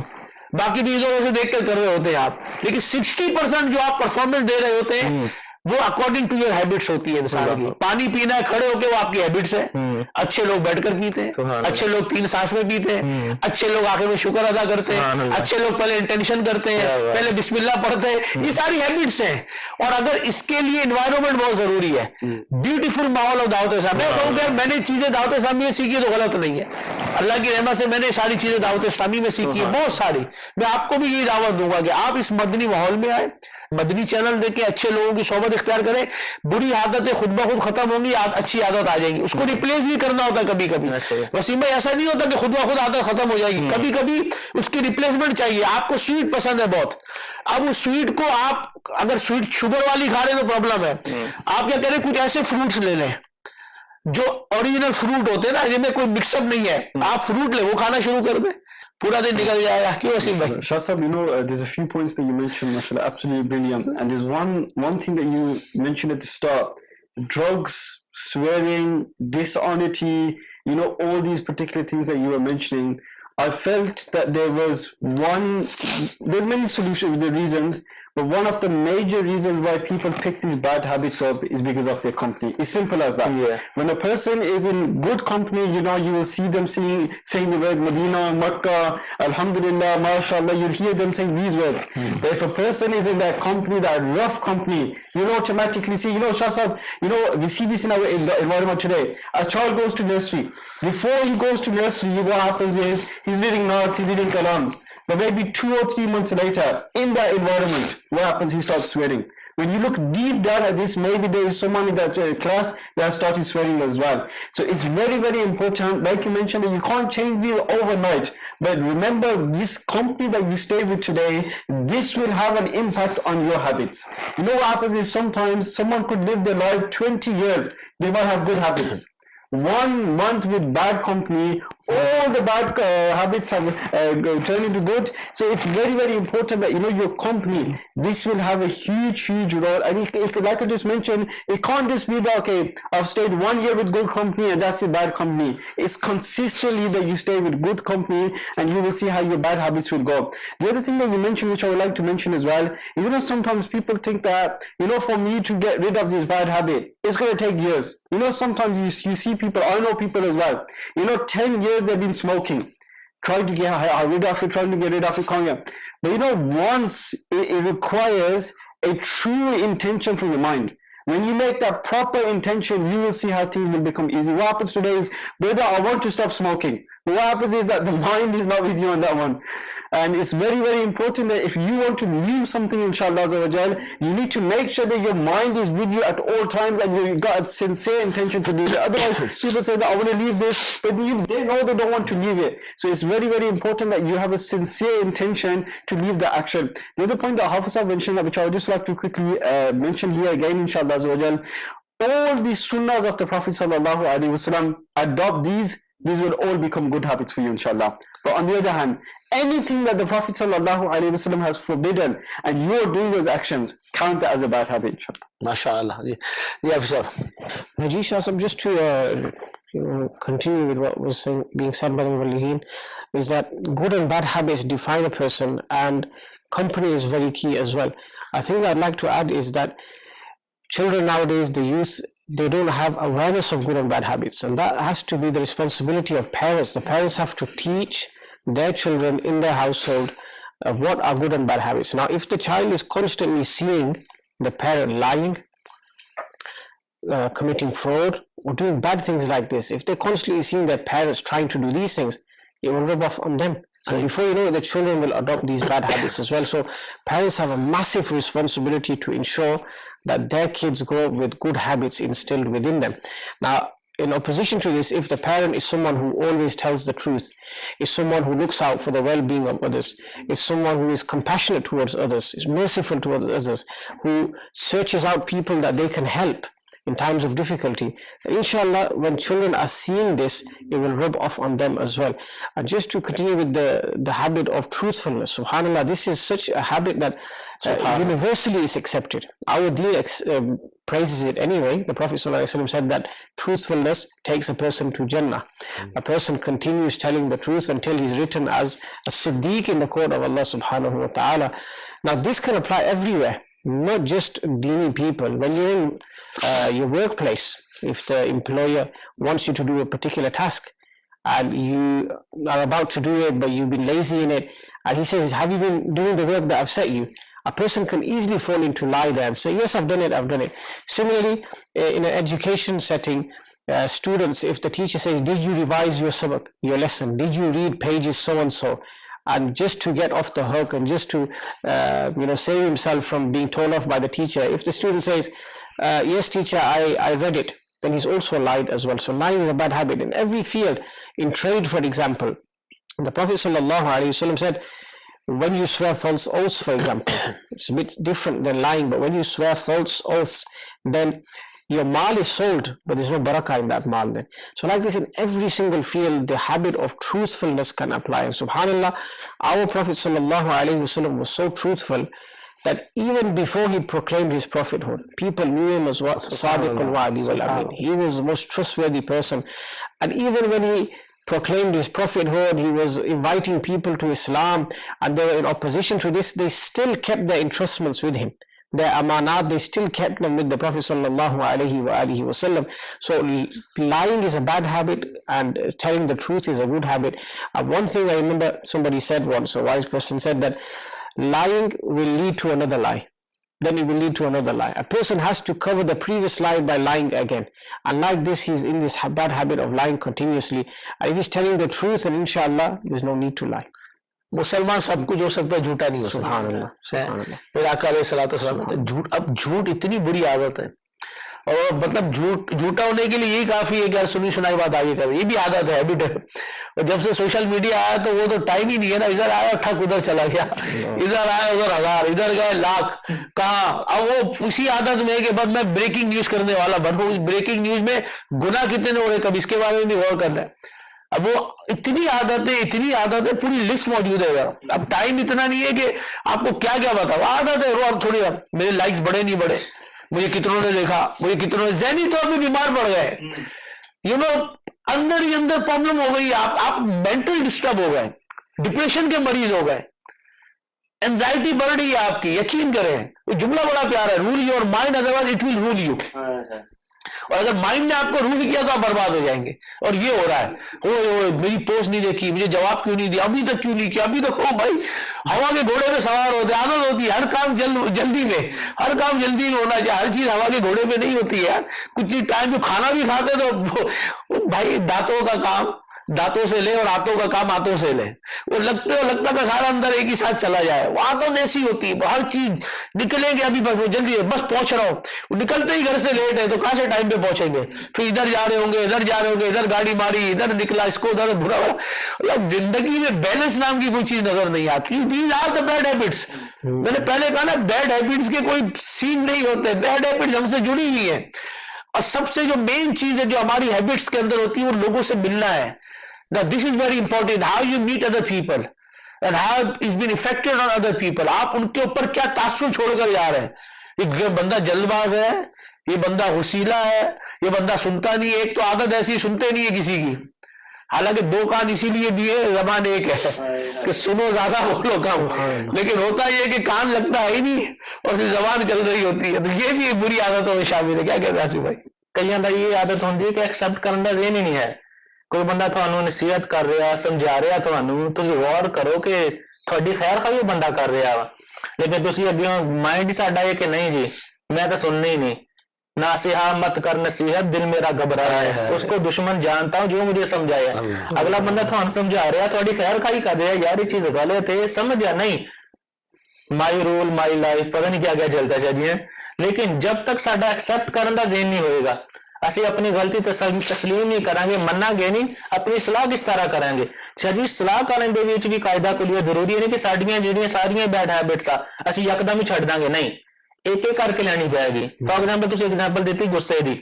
باقی چیزوں سے دیکھ کر کر رہے ہوتے ہیں آپ, لیکن 60% جو آپ پرفارمنس دے رہے ہوتے ہیں وہ اکارڈنگ ٹو یور ہیبٹس ہوتی ہے انسان کی. پانی پینا ہے کھڑے ہو کے, وہ آپ کی ہیبٹس ہے. اچھے لوگ بیٹھ کر پیتے ہیں, اچھے لوگ 3 سانس میں پیتے ہیں, اچھے لوگ آخر میں شکر ادا کرتے ہیں, اچھے لوگ پہلے انٹینشن کرتے ہیں, پہلے بسم اللہ پڑھتے ہیں. یہ ساری ہیبٹس ہیں. اور اگر اس کے لیے انوائرمنٹ بہت ضروری ہے, بیوٹیفل ماحول اور دعوت اسلامی. میں کہوں کہ میں نے چیزیں دعوت اسلامی میں سیکھی تو غلط نہیں ہے. اللہ کی رحمت سے میں نے ساری چیزیں دعوت اسلامی میں سیکھی ہیں, بہت ساری. میں آپ کو بھی یہی دعوت دوں گا کہ آپ اس مدنی ماحول میں آئے, مدنی چینل دیکھیں, اچھے لوگوں کی صحبت اختیار کریں. بری عادتیں خود بخود ختم ہوں گی, اچھی عادت آ جائے گی. اس کو ریپلیس بھی کرنا ہوتا ہے کبھی کبھی. وسیم بھائی ایسا نہیں ہوتا کہ خود بخود عادت ختم ہو جائے گی, کبھی کبھی اس کی ریپلیسمنٹ چاہیے. آپ کو سویٹ پسند ہے بہت, اب اس سویٹ کو آپ اگر سویٹ شوگر والی کھا رہے ہیں تو پرابلم ہے. آپ کیا کریں, کچھ ایسے فروٹس لے لیں جو اوریجنل فروٹ ہوتے ہیں نا, جن میں کوئی مکس اپ نہیں ہے. آپ فروٹ لیں, وہ کھانا شروع کر دیں, پورا دن نکل جائے گا. کیوں وسیم بھائی؟ Shah Sahib, there's a few points that you mentioned, mashallah, absolutely brilliant. And there's one thing that you mentioned at the start: drugs, swearing, dishonesty, all these particular things that you were mentioning. I felt that there's many solutions, the reasons, but one of the major reasons why people pick these bad habits up is because of their company. It's simple as that. Yeah. When a person is in good company, you will see them saying the word Medina, Makkah, Alhamdulillah, MashaAllah, you'll hear them saying these words. But if a person is in that company, that rough company, you'll automatically see, Shah Sahib, we see this in our environment today. A child goes to nursery. Before he goes to nursery, what happens is, he's reading Naats, he's reading Kalams. But maybe 2 or 3 months later, in that environment, what happens? He starts swearing. When you look deep down at this, maybe there is someone in that class that started swearing as well. So it's very, very important, like you mentioned, that you can't change it overnight. But remember, this company that you stay with today, this will have an impact on your habits. What happens is sometimes someone could live their life 20 years, they might have good habits. 1 month with bad company, all the bad habits have turned into good. So it's very, very important that your company, this will have a huge role. And like I just mentioned, it can't just be that, okay, I've stayed 1 year with good company and that's a bad company. It's consistently that you stay with good company and you will see how your bad habits will go. The other thing that you mentioned, which I would like to mention as well, is sometimes people think that for me to get rid of this bad habit, it's going to take years. Sometimes you see people, I know people as well, 10 years they've been smoking, trying to get rid of it, can't get. But once it requires a true intention from the mind. When you make that proper intention, you will see how things will become easy. What happens today is, brother, I want to stop smoking. But what happens is that the mind is not with you on that one. And it's very, very important that if you want to leave something, inshallah, you need to make sure that your mind is with you at all times and you've got a sincere intention to leave it. Otherwise, people say that I want to leave this, but they know they don't want to leave it. So it's very, very important that you have a sincere intention to leave the action. The other point that Hafiz mentioned, which I would just like to quickly mention here again, inshallah, all these sunnahs of the Prophet sallallahu alaihi wasallam, adopt these will all become good habits for you, inshallah. But on the other hand, anything that the Prophet sallallahu alaihi wasallam has forbidden and you are doing those actions, count that as a bad habit, inshallah. MashaAllah. Yeah, sir. Najeesh Shah Sahib, just to continue with what was being said by the Muballighin, is that good and bad habits define a person, and company is very key as well. I think I'd like to add is that children nowadays, the youth, they don't have awareness of good and bad habits, and that has to be the responsibility of parents. The parents have to teach their children in their household what are good and bad habits. Now, if the child is constantly seeing the parent lying, committing fraud or doing bad things like this, if they're constantly seeing their parents trying to do these things, it will rub off on them. So before you know it, the children will adopt these bad habits as well. So parents have a massive responsibility to ensure that their kids grow up with good habits instilled within them. Now, in opposition to this, if the parent is someone who always tells the truth, is someone who looks out for the well-being of others, is someone who is compassionate towards others, is merciful towards others, who searches out people that they can help in times of difficulty, inshallah, when children are seeing this, it will rub off on them as well. And just to continue with the habit of truthfulness, subhanallah, this is such a habit that universally is accepted. Our deen praises it anyway. The Prophet ﷺ said that truthfulness takes a person to Jannah. A person continues telling the truth until he's written as a Siddiq in the court of Allah subhanahu wa ta'ala. Now this can apply everywhere, not just deeny people. When you're in your workplace, if the employer wants you to do a particular task and you are about to do it but you've been lazy in it, and he says, have you been doing the work that I've set you? A person can easily fall into lie there and say, yes, I've done it. Similarly, in an education setting, students, if the teacher says, did you revise your sabak, your lesson? Did you read pages so and so? And just to get off the hook and just to save himself from being told off by the teacher, if the student says, yes teacher, I read it, then he's also lied as well. So lying is a bad habit in every field. In trade, for example, the Prophet ﷺ said, when you swear false oaths, for example, it's a bit different than lying, but when you swear false oaths, then your mal is sold, but there's no barakah in that mal then. So like this, in every single field, the habit of truthfulness can apply. And subhanallah, our Prophet ﷺ was so truthful that even before he proclaimed his prophethood, people knew him as what? Sadiq al-Wa'di wal-Amin. He was the most trustworthy person. And even when he proclaimed his prophethood, he was inviting people to Islam, and they were in opposition to this, they still kept their entrustments with him. Their amanat, they still kept them with the Prophet sallallahu alaihi wasallam. So lying is a bad habit and telling the truth is a good habit. One thing I remember somebody said once, a wise person said that lying will lead to another lie. Then it will lead to another lie. A person has to cover the previous lie by lying again. And like this, he's in this bad habit of lying continuously. And if he's telling the truth, then inshallah, there's no need to lie. मुसलमान सब कुछ हो सकता है, झूठा नहीं हो सकता। फिर आका अलैहिस्सलाम झूठ, अब झूठ इतनी बुरी आदत है, और मतलब झूठा होने के लिए यही काफी है कि यार सुनी सुनाई बात आगे कर, ये भी आदत है, हैबिट है। और जब से सोशल मीडिया आया तो वो तो टाइम ही नहीं है ना, इधर आया ठक उधर चला गया, इधर आया उधर 1000, इधर गए लाख, कहाँ। अब वो उसी आदत में कि बस मैं ब्रेकिंग न्यूज करने वाला बनूं, ब्रेकिंग न्यूज में गुनाह कितने हो रहे कब इसके बारे में भी गौर करना है। अब वो इतनी आदतें पूरी लिस्ट मौजूद है। अब टाइम इतना नहीं है कि आपको क्या क्या बताओ, आदत है। और थोड़ी मेरे लाइक्स बढ़े नहीं बढ़े, मुझे कितनों ने देखा, मुझे कितनों ने ज़हनी तौर पे बीमार पड़ गए, अंदर ही अंदर प्रॉब्लम हो गई, आप मेंटल डिस्टर्ब हो गए, डिप्रेशन के मरीज हो गए, एंजाइटी बढ़ रही है आपकी। यकीन करें, वो जुमला बड़ा प्यारा है, rule your mind otherwise it will rule you. और अगर माइंड ने आपको रूल किया तो आप बर्बाद हो जाएंगे। और ये हो रहा है, ओ मेरी पोस्ट नहीं देखी, मुझे जवाब क्यों नहीं दिया, अभी तक क्यों नहीं किया, अभी तक। ओ भाई, हवा के घोड़े पे सवार होते, आदत होती है हर काम जल्दी में, हर काम जल्दी में होना चाहिए, हर चीज हवा के घोड़े पे नहीं होती है। कुछ चीज टाइम पे खाना भी खाते तो भाई दांतों का काम दांतों से ले और हाथों का काम हाथों से ले, वो लगता था सारा अंदर एक ही साथ चला जाए। वो आदत ऐसी होती है, हर चीज निकलेंगे अभी बस जल्दी है, बस पहुंच रहा हूँ, निकलते ही घर से लेट है तो कहां से टाइम पे पहुंचेंगे, फिर इधर जा रहे होंगे, इधर जा रहे होंगे, इधर गाड़ी मारी, इधर निकला, इसको उधर बुरा वाला। मतलब जिंदगी में बैलेंस नाम की कोई चीज नजर नहीं आती। These are the bad habits. मैंने पहले कहा ना, बैड हैबिट्स के कोई सीन नहीं होते, बैड हैबिट्स हमसे जुड़ी हुई है। और सबसे जो मेन चीज है जो हमारी हैबिट्स के अंदर होती है, वो लोगों से मिलना है। Now this is very important, how you meet other people and how it's been affected on other people. आप उनके ऊपर क्या तासुर छोड़कर जा रहे हैं। ये बंदा जल्दबाज है, ये बंदा हुसीला है, ये बंदा सुनता नहीं है। एक तो आदत ऐसी, सुनते नहीं है किसी की, हालांकि दो कान इसीलिए दिए, जबान एक है कि सुनो ज्यादा बोलो कम। लेकिन होता ये कि कान लगता है ही नहीं और फिर जबान चल रही होती है, तो ये भी एक बुरी आदतों में शामिल है। क्या कहते हैं आसिफ भाई? कईयां दा ये आदत होती है कि एक्सेप्ट करने का ज़हन ही नहीं है। कोई बंदा ਤੁਹਾਨੂੰ नसीहत कर रहा, समझा रहा, ਤੁਹਾਨੂੰ ਤੁਸੀਂ गौर करो कि ਤੁਹਾਡੀ खैर खाई बंदा कर रहा वा, लेकिन ਤੁਸੀਂ ਅੱਗੇ माइंड ही साडा है कि नहीं जी मैं तो सुनना ही नहीं, ناصحہ مت کر نصیحت دل میرا گھبرایا ہے اس کو دشمن جانتا ہوں جو مجھے سمجھایا ہے. اگلا بندہ تھانوں سمجھا رہا تھوڑی خیر خائی کر رہا ہے یار یہ چیز غلط ہے سمجھا نہیں مائی رول مائی لائف پتہ نہیں کیا کیا چلتا چاہیے. لیکن جب تک ساڈا ایکسپٹ کرنے کا ذہن نہیں ہوئے گا اسی اپنی غلطی تسلیم نہیں کریں گے مننا گے نہیں اپنی اصلاح کس طرح کریں گے. اچھا جی اصلاح کرنے دے وچ بھی قاعدہ کلیہ ضروری ہے کہ ساڈیاں جڑیاں ساریاں بیڈ ہیبٹس اسی یکدم ہی چھڈ داں گے نہیں ایک ایک کر کے لینی جائے گی. فار ایگزامپل تسی ایگزامپل دیتی غصے دی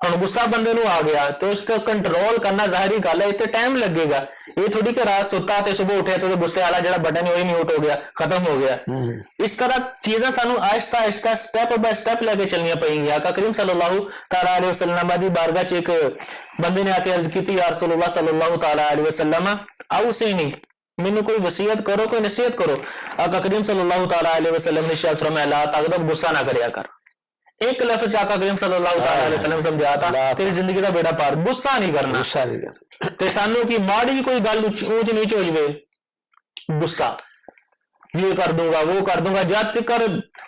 ہن غصہ بندے نو آ گیا تو اس کو کنٹرول کرنا ظاہری گل ہے تے ٹائم لگے گا. یہ تھوڑی کہ رات ستا تے صبح اٹھے تو غصے والا جڑا بٹن ہے وہی میوٹ ہو گیا ختم ہو گیا. اس طرح چیزاں سانو آہستہ آہستہ سٹیپ بائی سٹیپ لے کے چلنیاں پئیں گی. آقا کریم صلی اللہ تعالی علیہ وسلم دی بارگاہ چ ایک بندے نے آ کے عرض کی یا رسول اللہ صلی اللہ تعالی علیہ وسلم اوصینی مینوں کوئی وصیت کرو کوئی نصیحت کرو. آقا کریم صلی اللہ تعالی علیہ وسلم نے ارشاد فرمایا لا تغضب غصہ نہ کریا کر. ایک لفظ آقا کریم صلی اللہ تعالی علیہ وسلم سمجھاتا تیری زندگی کا بیڑا پار غصہ نہیں کرنا. تے سانو کی ماڑی کوئی گل اونچ نیچ ہو جائے غصہ یہ کر دوں گا وہ کر دوں گا جب تک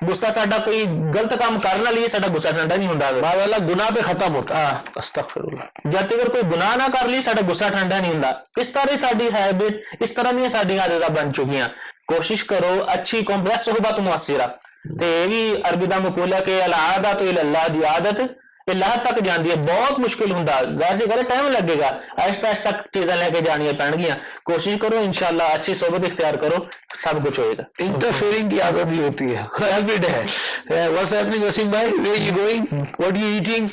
غصہ ساڈا کوئی غلط کام کرنا لیے ساڈا غصہ ٹھنڈا نہیں ہوندا بعد والا گناہ پہ ختم ہوتا استغفر اللہ. جب تک کوئی گناہ نہ کر لی ساڈا غصہ ٹھنڈا نہیں ہوندا. اس طرح ساڈی ہیبٹ اس طرح دی ساڈی عادتاں بن چکیاں. کوشش کرو اچھی کمپلیکس صحبت مؤثرہ تے بھی عربی دا مقولہ کہ العادت الی اللہ دی عادت اللہ تک جاندی ہے بہت مشکل ہوندا ظاہر سی گل ہے ٹائم لگے گا آہستہ آہستہ چیزاں لے کے جانیاں پین گیاں. کوشش کرو انشاءاللہ اچھی صحبت اختیار کرو سب کچھ ہوئے گا. انٹرفیئرنگ کی عادت بھی ہوتی ہے every day. What's happening Wasim بھائی where you going what you eating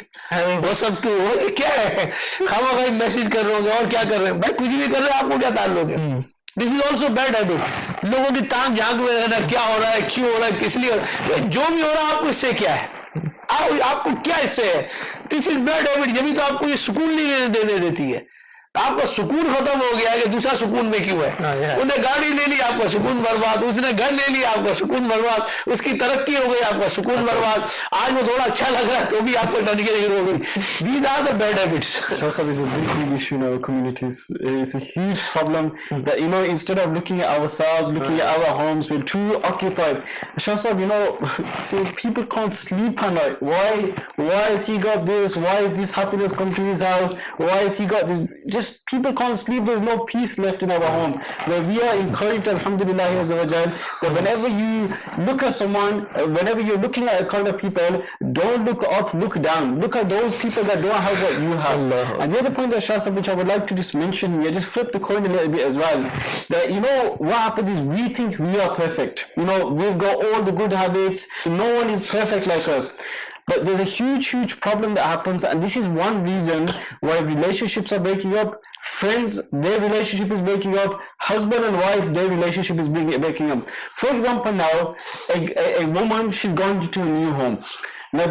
what's up to کیا ہے خواہ بھائی میسج کر رہے ہوں گے اور کیا کر رہے ہیں بھائی کچھ بھی کر رہے ہیں آپ کو کیا تعلق ہے. دس از آلسو بیڈ ہیبٹ. لوگوں کی تانگ جھانک میں رہنا کیا ہو رہا ہے کیوں ہو رہا ہے کس لیے جو بھی ہو رہا ہے آپ کو اس سے کیا ہے آپ کو کیا اس سے ہے. دس از بیڈ ہیبٹ. جبھی تو آپ کو یہ سکون نہیں دینے دیتی ہے. آپ کا سکون ختم ہو گیا ہے کہ دوسرا سکون میں کیوں ہے. انہیں گاڑی لے لی آپ کا سکون برباد اس نے گھر لے لیا آپ کا سکون برباد اس کی ترقی ہو گئی آپ کا سکون برباد آج وہ تھوڑا اچھا لگ رہا ہے تو بھی آپ کو ڈنگے شروع ہو گئی. These are the bad habits. Shah is a big issue in our communities. It's a huge problem that, instead of looking at ourselves, looking at our homes, we're too occupied. Shah, see, people can't sleep at night. Why has he got this? Why is this happiness come to his house? Why has he got this? Just people can't sleep. There's no peace left in our home. Where we are encouraged, alhamdulillah, that whenever you look at someone, whenever you're looking at a kind of people, don't look up, look down. Look at those people that don't have what you have. Allah. And the other point that Shah Sahib, which I would like to just mention here, just flip the coin a little bit as well. That what happens is we think we are perfect. We've got all the good habits. No one is perfect like us. But there's a huge problem that happens, and this is one reason why relationships are breaking up. Friends, their relationship is breaking up. Husband and wife, their relationship is breaking up. For example, now, a woman, she's gone to a new home. Now,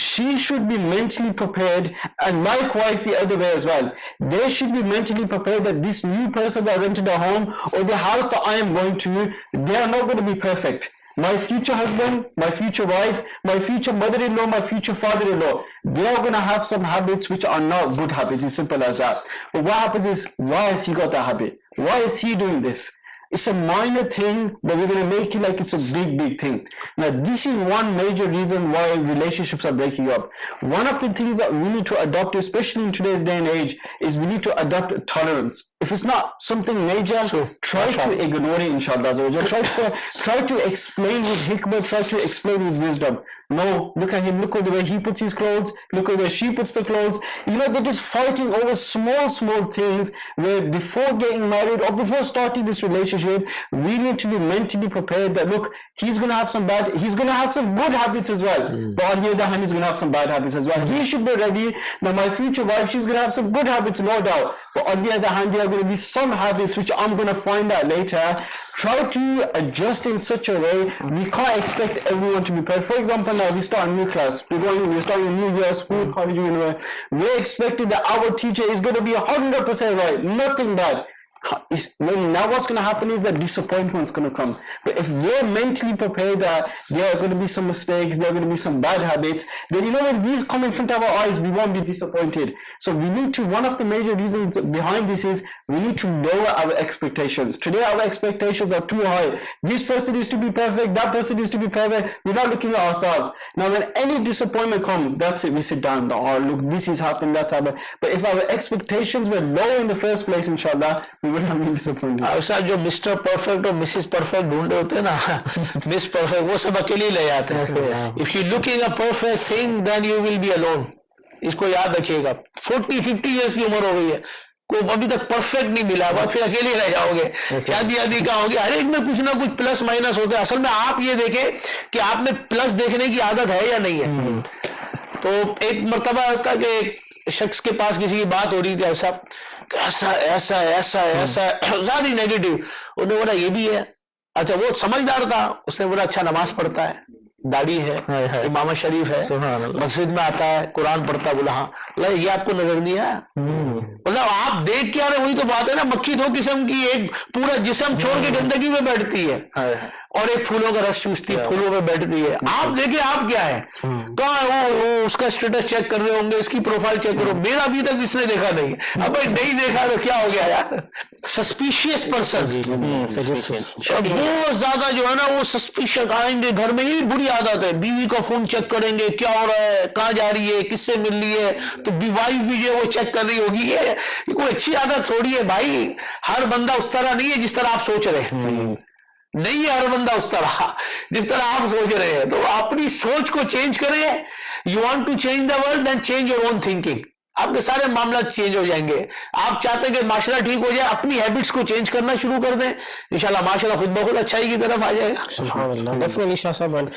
she should be mentally prepared, and likewise the other way as well. They should be mentally prepared that this new person that entered the home or the house that I am going to, they are not going to be perfect. My future husband, my future wife, my future mother-in-law, my future father-in-law, they are going to have some habits which are not good habits. It's simple as that. But what happens is, why has he got that habit? Why is he doing this? It's a minor thing, but we're going to make it like it's a big thing. Now, this is one major reason why relationships are breaking up. One of the things that we need to adopt, especially in today's day and age, is we need to adopt tolerance. If it's not something major, try to ignore it, inshallah. Try to explain with hikmah, try to explain with wisdom. No, look at him, look at the way he puts his clothes, look at the way she puts the clothes. They're just fighting over small things, where before getting married or before starting this relationship, we need to be mentally prepared that, look, he's going to have some good habits as well. But on the other hand, he's going to have some bad habits as well. He should be ready. Now, my future wife, she's going to have some good habits, no doubt. But on the other hand, there are going to be some habits which I'm going to find out later. Try to adjust in such a way. We can't expect everyone to be perfect. For example, now we start a new class. We're starting a new year, school, college, university. We're expecting that our teacher is going to be 100% right. Nothing bad. Now what's going to happen is that disappointment's going to come. But if they're mentally prepared that there are going to be some mistakes, there are going to be some bad habits, then you know when these come in front of our eyes, we won't be disappointed. So we need to, one of the major reasons behind this is we need to lower our expectations. Today our expectations are too high. This person is to be perfect, that person is to be perfect. We're not looking at ourselves. Now when any disappointment comes, that's it, we sit down, oh look, this has happened, that's happened. But if our expectations were low in the first place, inshallah, we would have been disappointed. साहब जो mister perfect और Mrs perfect ढूंढ रहे होते हैं ना, miss perfect, वो सब अकेले ही ले जाते हैं. If you looking a perfect thing then you will be alone. इसको याद रखिएगा. 40-50 इयर्स की उम्र हो गई है, को अभी तक परफेक्ट नहीं मिला, अब फिर अकेले रह जाओगे. शादी का होगी, हर एक में कुछ ना कुछ प्लस माइनस होते हैं. असल में आप ये देखें कि आप में प्लस देखने की आदत है या नहीं है. तो एक मर्तबा था कि एक शख्स के पास किसी की बात हो रही थी, ऐसा ऐसा ऐसा ऐसा ऐसा ज्यादा ही नेगेटिव. उन्होंने बोला ये भी है. अच्छा, वो समझदार था, उसने बोला अच्छा नमाज पढ़ता है, दाढ़ी है, इमाम शरीफ है, मस्जिद में आता है, कुरान पढ़ता. बोला हाँ. ये आपको नजर नहीं आया? मतलब आप देख के आ रहे, वही तो बात है ना, मक्खी 2 किस्म की, एक पूरा जिस्म छोड़ के गंदगी में बैठती है और एक फूलों का रस चूसती है, फूलों में बैठती है. आप देखे आप क्या है, कहाँ वो उसका स्टेटस चेक कर रहे होंगे, इसकी प्रोफाइल चेक करो. मेरा अभी तक इसने देखा नहीं. अब भाई नहीं देखा तो क्या हो गया यार. सस्पिशियस पर्सन, बहुत ज्यादा जो है ना वो सस्पिशियस. आएंगे घर में, ही बुरी आदत है, बीवी का फोन चेक करेंगे, क्या हो रहा है, कहाँ जा रही है, किससे मिल रही है, तो वाइफ भी जो वो चेक कर रही होगी. ये कोई अच्छी आदत थोड़ी है भाई. हर बंदा उस तरह नहीं है जिस तरह आप सोच रहे हैं. नहीं है हर बंदा उस तरह जिस तरह आप सोच रहे हैं. तो अपनी सोच को चेंज करें. You want to change the world, then change your own thinking. आपके सारे मामला चेंज हो जाएंगे. आप चाहते हैं कि माशरा ठीक हो जाए, अपनी हैबिट्स को चेंज करना शुरू कर दें, इंशाल्लाह माशरा खुद ब खुद अच्छाई की तरफ आ जाएगा. Subhanallah. Definitely, Shah Sahab and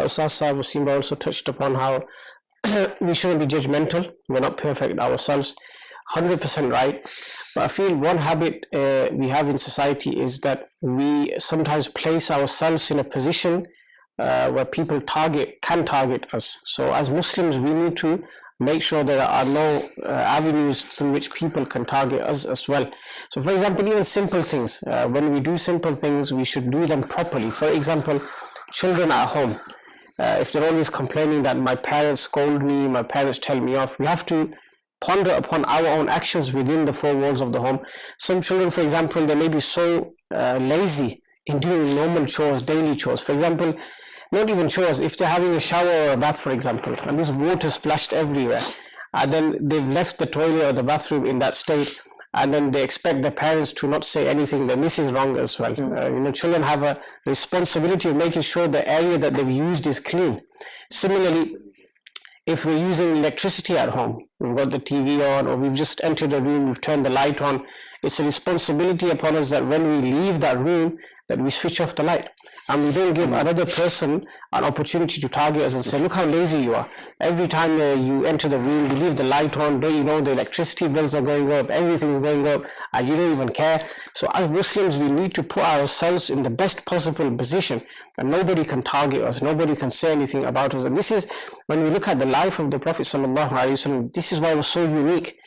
Ustaz Sahab Wasim also touched upon how we shouldn't be judgmental. We're not perfect ourselves. 100% right. But I feel one habit we have in society is that we sometimes place ourselves in a position where people can target us. So as Muslims, we need to make sure there are no avenues through which people can target us as well. So for example, even simple things, when we do simple things, we should do them properly. For example, children at home, if they're always complaining that my parents scold me, my parents tell me off, we have to ponder upon our own actions within the 4 walls of the home. Some children, for example, they may be so lazy in doing normal chores, daily chores. For example, not even chores, if they're having a shower or a bath, for example, and there's water splashed everywhere, and then they've left the toilet or the bathroom in that state, and then they expect their parents to not say anything, then this is wrong as well. Children have a responsibility of making sure the area that they've used is clean. Similarly, if we're using electricity at home, we've got the TV on, or we've just entered a room, we've turned the light on, it's a responsibility upon us that when we leave that room, that we switch off the light. And we don't give another person an opportunity to target us and say, look how lazy you are. Every time you enter the room, you leave the light on, don't you know the electricity bills are going up, everything is going up, and you don't even care. So as Muslims, we need to put ourselves in the best possible position, and nobody can target us, nobody can say anything about us. And this is, when we look at the life of the Prophet ﷺ, this is why it was so unique.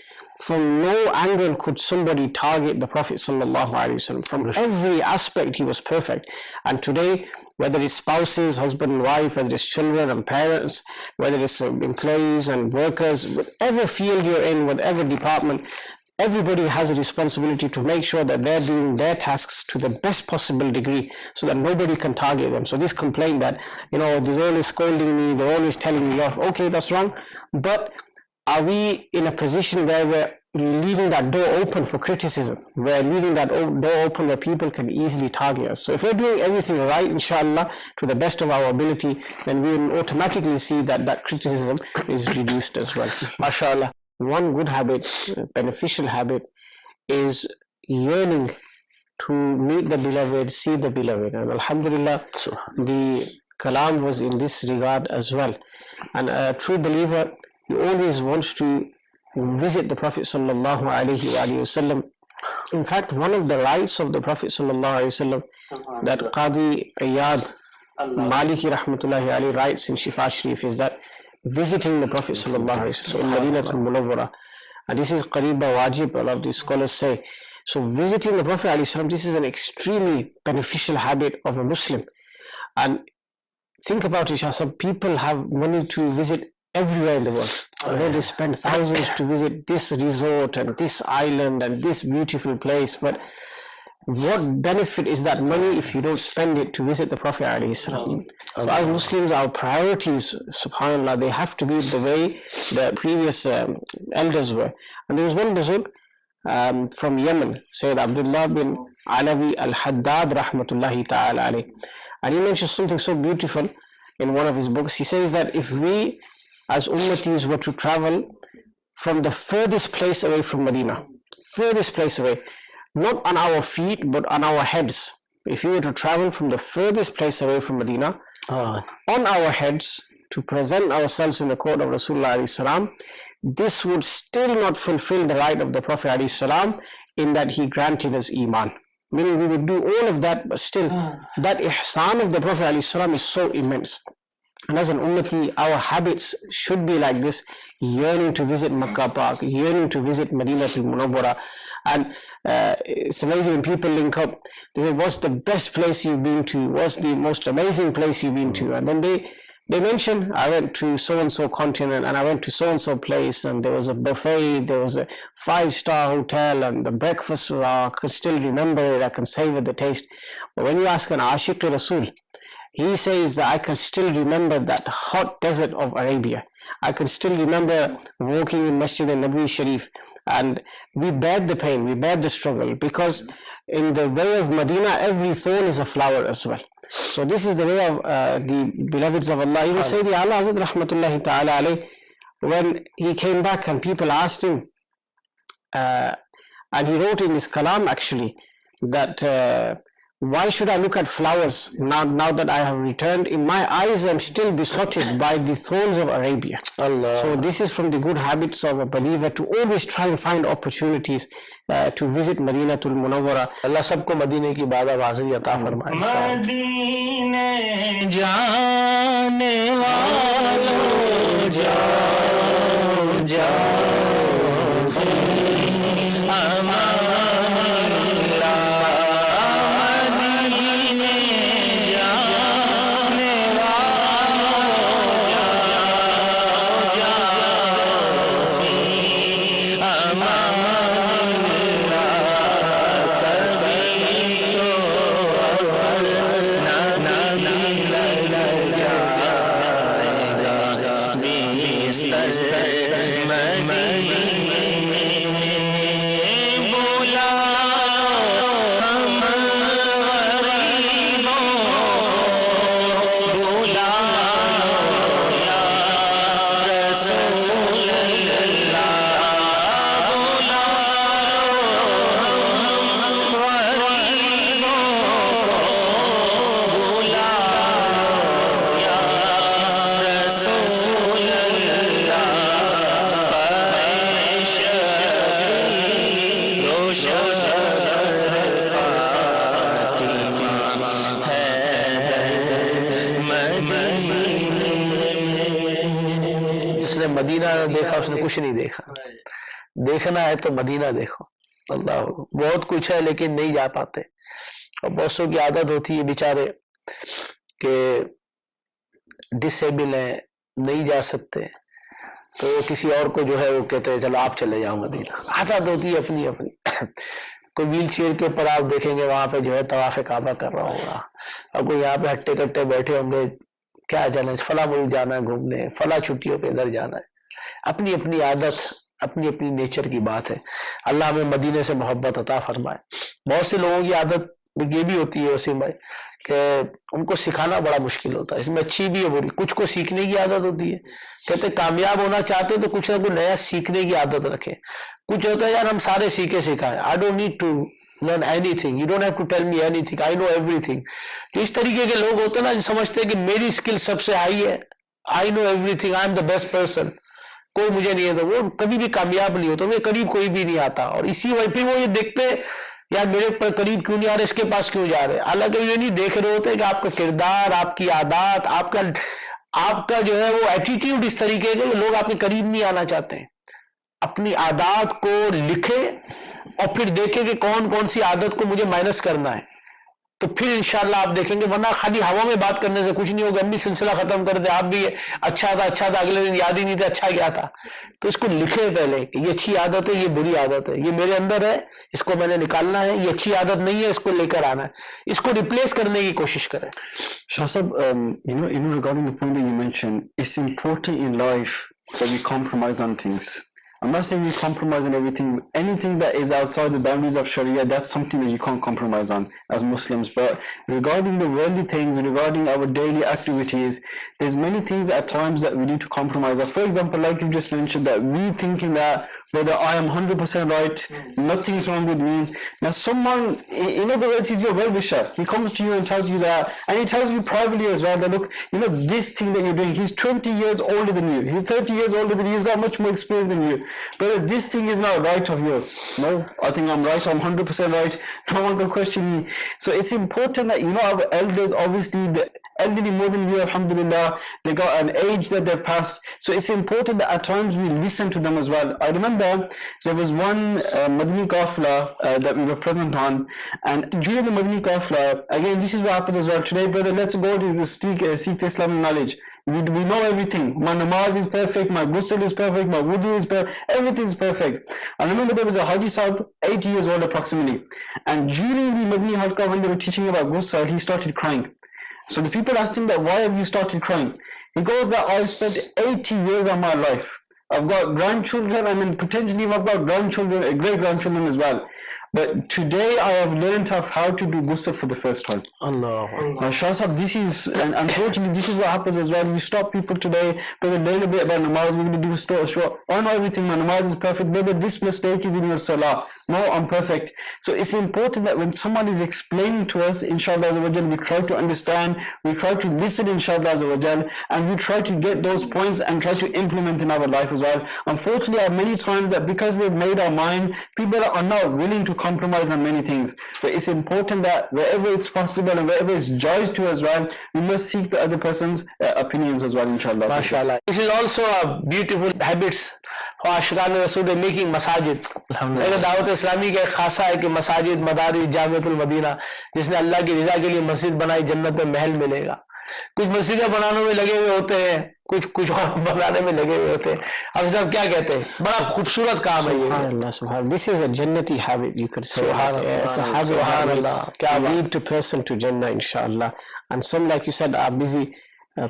From no angle could somebody target the Prophet ﷺ. From every aspect he was perfect. And today, whether it's spouses, husband and wife, whether it's children and parents, whether it's employees and workers, whatever field you're in, whatever department, everybody has a responsibility to make sure that they're doing their tasks to the best possible degree so that nobody can target them. So this complaint that, they're always scolding me, they're always telling me off, okay, that's wrong. But are we in a position where we're leaving that door open for criticism? We're leaving that door open where people can easily target us. So if we're doing everything right, inshallah, to the best of our ability, then we will automatically see that criticism is reduced as well. MashaAllah. One good habit, beneficial habit, is yearning to meet the beloved, see the beloved. And alhamdulillah, the kalam was in this regard as well. And a true believer, he always wants to visit the Prophet sallallahu alaihi wasallam. In fact, one of the rights of the Prophet sallallahu alaihi wasallam that Qadi Iyad Maliki rahmatullahi alayhi writes in Shifa Sharif is that visiting the Prophet sallallahu alaihi wasallam in Madinatul Munawwara, and this is qariba wajib, a lot of the scholars say, So visiting the Prophet ﷺ, this is an extremely beneficial habit of a Muslim. And think about it, some people have money to visit everywhere in the world. They spend thousands to visit this resort and this island and this beautiful place, but what benefit is that money if you don't spend it to visit the Prophet ﷺ? As Muslims, our priorities, subhanAllah, they have to be the way the previous elders were. And there was one Buzurg from Yemen, Sayyid Abdullah bin Alawi al-Haddad rahmatullahi ta'ala alayh. And he mentions something so beautiful in one of his books. He says that if we as ummatis were to travel from the furthest place away from Medina, furthest place away, not on our feet but on our heads, if we were to travel from the furthest place away from Medina on our heads to present ourselves in the court of Rasulullah alayhi salam, this would still not fulfill the right of the Prophet alayhi salam in that he granted us iman. Meaning we would do all of that, but still that ihsan of the Prophet alayhi salam is so immense. And as an ummati, our habits should be like this, yearning to visit Makkah Park, yearning to visit Madinatul Munawwara. And it's amazing when people link up, they say, what's the best place you've been to? What's the most amazing place you've been to? And then they mention, I went to so-and-so continent and I went to so-and-so place and there was a buffet, there was a 5-star hotel and the breakfast, I could still remember it, I can savor the taste. But when you ask an Ashiq to Rasul, he says that I can still remember that hot desert of Arabia. I can still remember walking in Masjid al-Nabawi Sharif, and we bared the pain, we bared the struggle, because in the way of Medina, every thorn is a flower as well. So this is the way of the beloveds of Allah. Even Sayyidi Ala Hazrat rahmatullahi ta'ala alayh, when he came back and people asked him, and he wrote in his kalam actually, that why should I look at flowers now that I have returned? In my eyes I am still besotted by the thorns of Arabia. Allah. So this is from the good habits of a believer, to always try and find opportunities to visit Madinatul Munawwara. Allah sabko Madine ki baad awaazi ata farmaye. Madine jaane walo jao jao fi aman. مدینہ دیکھا اس نے کچھ نہیں دیکھا. دیکھنا ہے تو مدینہ دیکھو. اللہ بہت کچھ ہے لیکن نہیں جا پاتے, اور بہت سو کی عادت ہوتی ہے بیچارے کہ ڈسیبل ہیں, نہیں جا سکتے, تو کسی اور کو جو ہے وہ کہتے ہیں چلو آپ چلے جاؤ مدینہ. عادت ہوتی ہے اپنی اپنی. کوئی ویل چیئر کے اوپر آپ دیکھیں گے وہاں پہ جو ہے طواف کعبہ کر رہا ہوگا, اور کوئی یہاں پہ ہٹے کٹے بیٹھے ہوں گے کیا جانا ہے, فلاں ملک جانا ہے گھومنے, فلاں چھٹیوں پہ ادھر جانا ہے. اپنی اپنی عادت, اپنی اپنی نیچر کی بات ہے. اللہ ہمیں مدینے سے محبت عطا فرمائے. بہت سے لوگوں کی عادت یہ بھی ہوتی ہے وسیم بھائی کہ ان کو سکھانا بڑا مشکل ہوتا ہے. اس میں اچھی بھی ہے بری. کچھ کو سیکھنے کی عادت ہوتی ہے, کہتے کامیاب ہونا چاہتے تو کچھ نہ کچھ نیا سیکھنے کی عادت رکھیں. کچھ ہوتا ہے یار ہم سارے سیکھے سکھائیں, I don't need to learn anything, you don't have to tell me anything, I know everything. تو اس طریقے کے لوگ ہوتے ہیں نا جو سمجھتے ہیں کہ میری اسکل سب سے ہائی ہے, I know everything, I am the best person, کوئی مجھے نہیں ہے. تو وہ کبھی بھی کامیاب نہیں ہوتا, میرے قریب کوئی بھی نہیں آتا. اور اسی وجہ پہ وہ یہ دیکھتے یار میرے پر قریب کیوں نہیں آ رہے, اس کے پاس کیوں جا رہے. حالانکہ یہ نہیں دیکھ رہے ہوتے کہ آپ کا کردار, آپ کی عادات, آپ کا جو ہے وہ ایٹیٹیوڈ اس طریقے کے لوگ آپ کے قریب نہیں آنا چاہتے ہیں. اپنی عادات کو لکھیں اور پھر دیکھیں کہ کون کون سی عادت کو مجھے مائنس کرنا ہے, تو پھر انشاءاللہ آپ دیکھیں گے. ورنہ خالی ہوا میں بات کرنے سے کچھ نہیں ہوگا. ہم بھی سلسلہ ختم کر دیں, آپ بھی اچھا تھا اگلے دن یاد ہی نہیں تھا اچھا کیا تھا. تو اس کو لکھیں پہلے کہ یہ اچھی عادت ہے, یہ بری عادت ہے, یہ میرے اندر ہے, اس کو میں نے نکالنا ہے, یہ اچھی عادت نہیں ہے, اس کو لے کر آنا ہے, اس کو ریپلیس کرنے کی کوشش کریں. Shah Sahib, regarding the point that you mentioned, it's important in life that we compromise on things. I'm not saying we compromise on everything. Anything that is outside the boundaries of Sharia, that's something that you can't compromise on as Muslims. But regarding the worldly things, regarding our daily activities, there's many things at times that we need to compromise on. For example, like you just mentioned, that we thinking that whether I am 100% right, nothing is wrong with me. Now someone, in other words, he's your well-wisher. He comes to you and tells you that, and he tells you privately as well that, look, this thing that you're doing, he's 20 years older than you, he's 30 years older than you, he's got much more experience than you. But this thing is not right of yours. No, I think I'm right, I'm 100% right, no one can question me. So it's important that, our elders, obviously, the elderly more than you, alhamdulillah, they got an age that they're past. So it's important that at times we listen to them as well. I remember there was one Madani Qafla that we were present on, and during the Madani Qafla, again, this is what happens as well. Today, brother, let's go to seek the Islamic knowledge. We know everything. My namaz is perfect, my ghusl is perfect, my wudu is perfect, everything is perfect. I remember there was a Haji Sahib, 80 years old approximately, and during the Madani Halqa, when they were teaching about ghusl, he started crying. So the people asked him that, why have you started crying? He goes that I've spent 80 years of my life. I've got grandchildren, and then potentially I've got grandchildren, great-grandchildren as well. But today I have learned of how to do ghusl for the first time. Allah. Shah Sahib, this is, and unfortunately this is what happens as well. We stop people today, brother, learn a bit about namaz, we're going to do a short. I know everything, my namaz is perfect, brother, this mistake is in your salah. No, I'm perfect. So it's important that when someone is explaining to us, inshallah, we try to understand, we try to listen, inshallah, and we try to get those points and try to implement in our life as well. Unfortunately, many times that because we've made our mind, people are not willing to compromise on many things. But it's important that wherever it's possible and wherever it's judged to as well, we must seek the other person's opinions as well, inshallah. MashaAllah. This is also a beautiful habits for Ashran Rasul making masajid. Dawat اسلامی کا ایک خاصہ ہے کہ مساجد، مدارس، جامعۃ المدینہ، جس نے اللہ کی رضا کے لیے مسجد بنائی جنت میں محل ملے گا. کچھ مسجدیں بنانے میں لگے ہوئے ہوتے ہیں، کچھ اور بنانے میں لگے ہوئے ہوتے ہیں. اب صاحب کیا کہتے ہیں، بڑا خوبصورت کام ہے یہ. Allah subhanallah. This is a jannati habit, you could say. It's a habit Subhanallah. lead to person to Jannah, inshallah. And some, like you said, are busy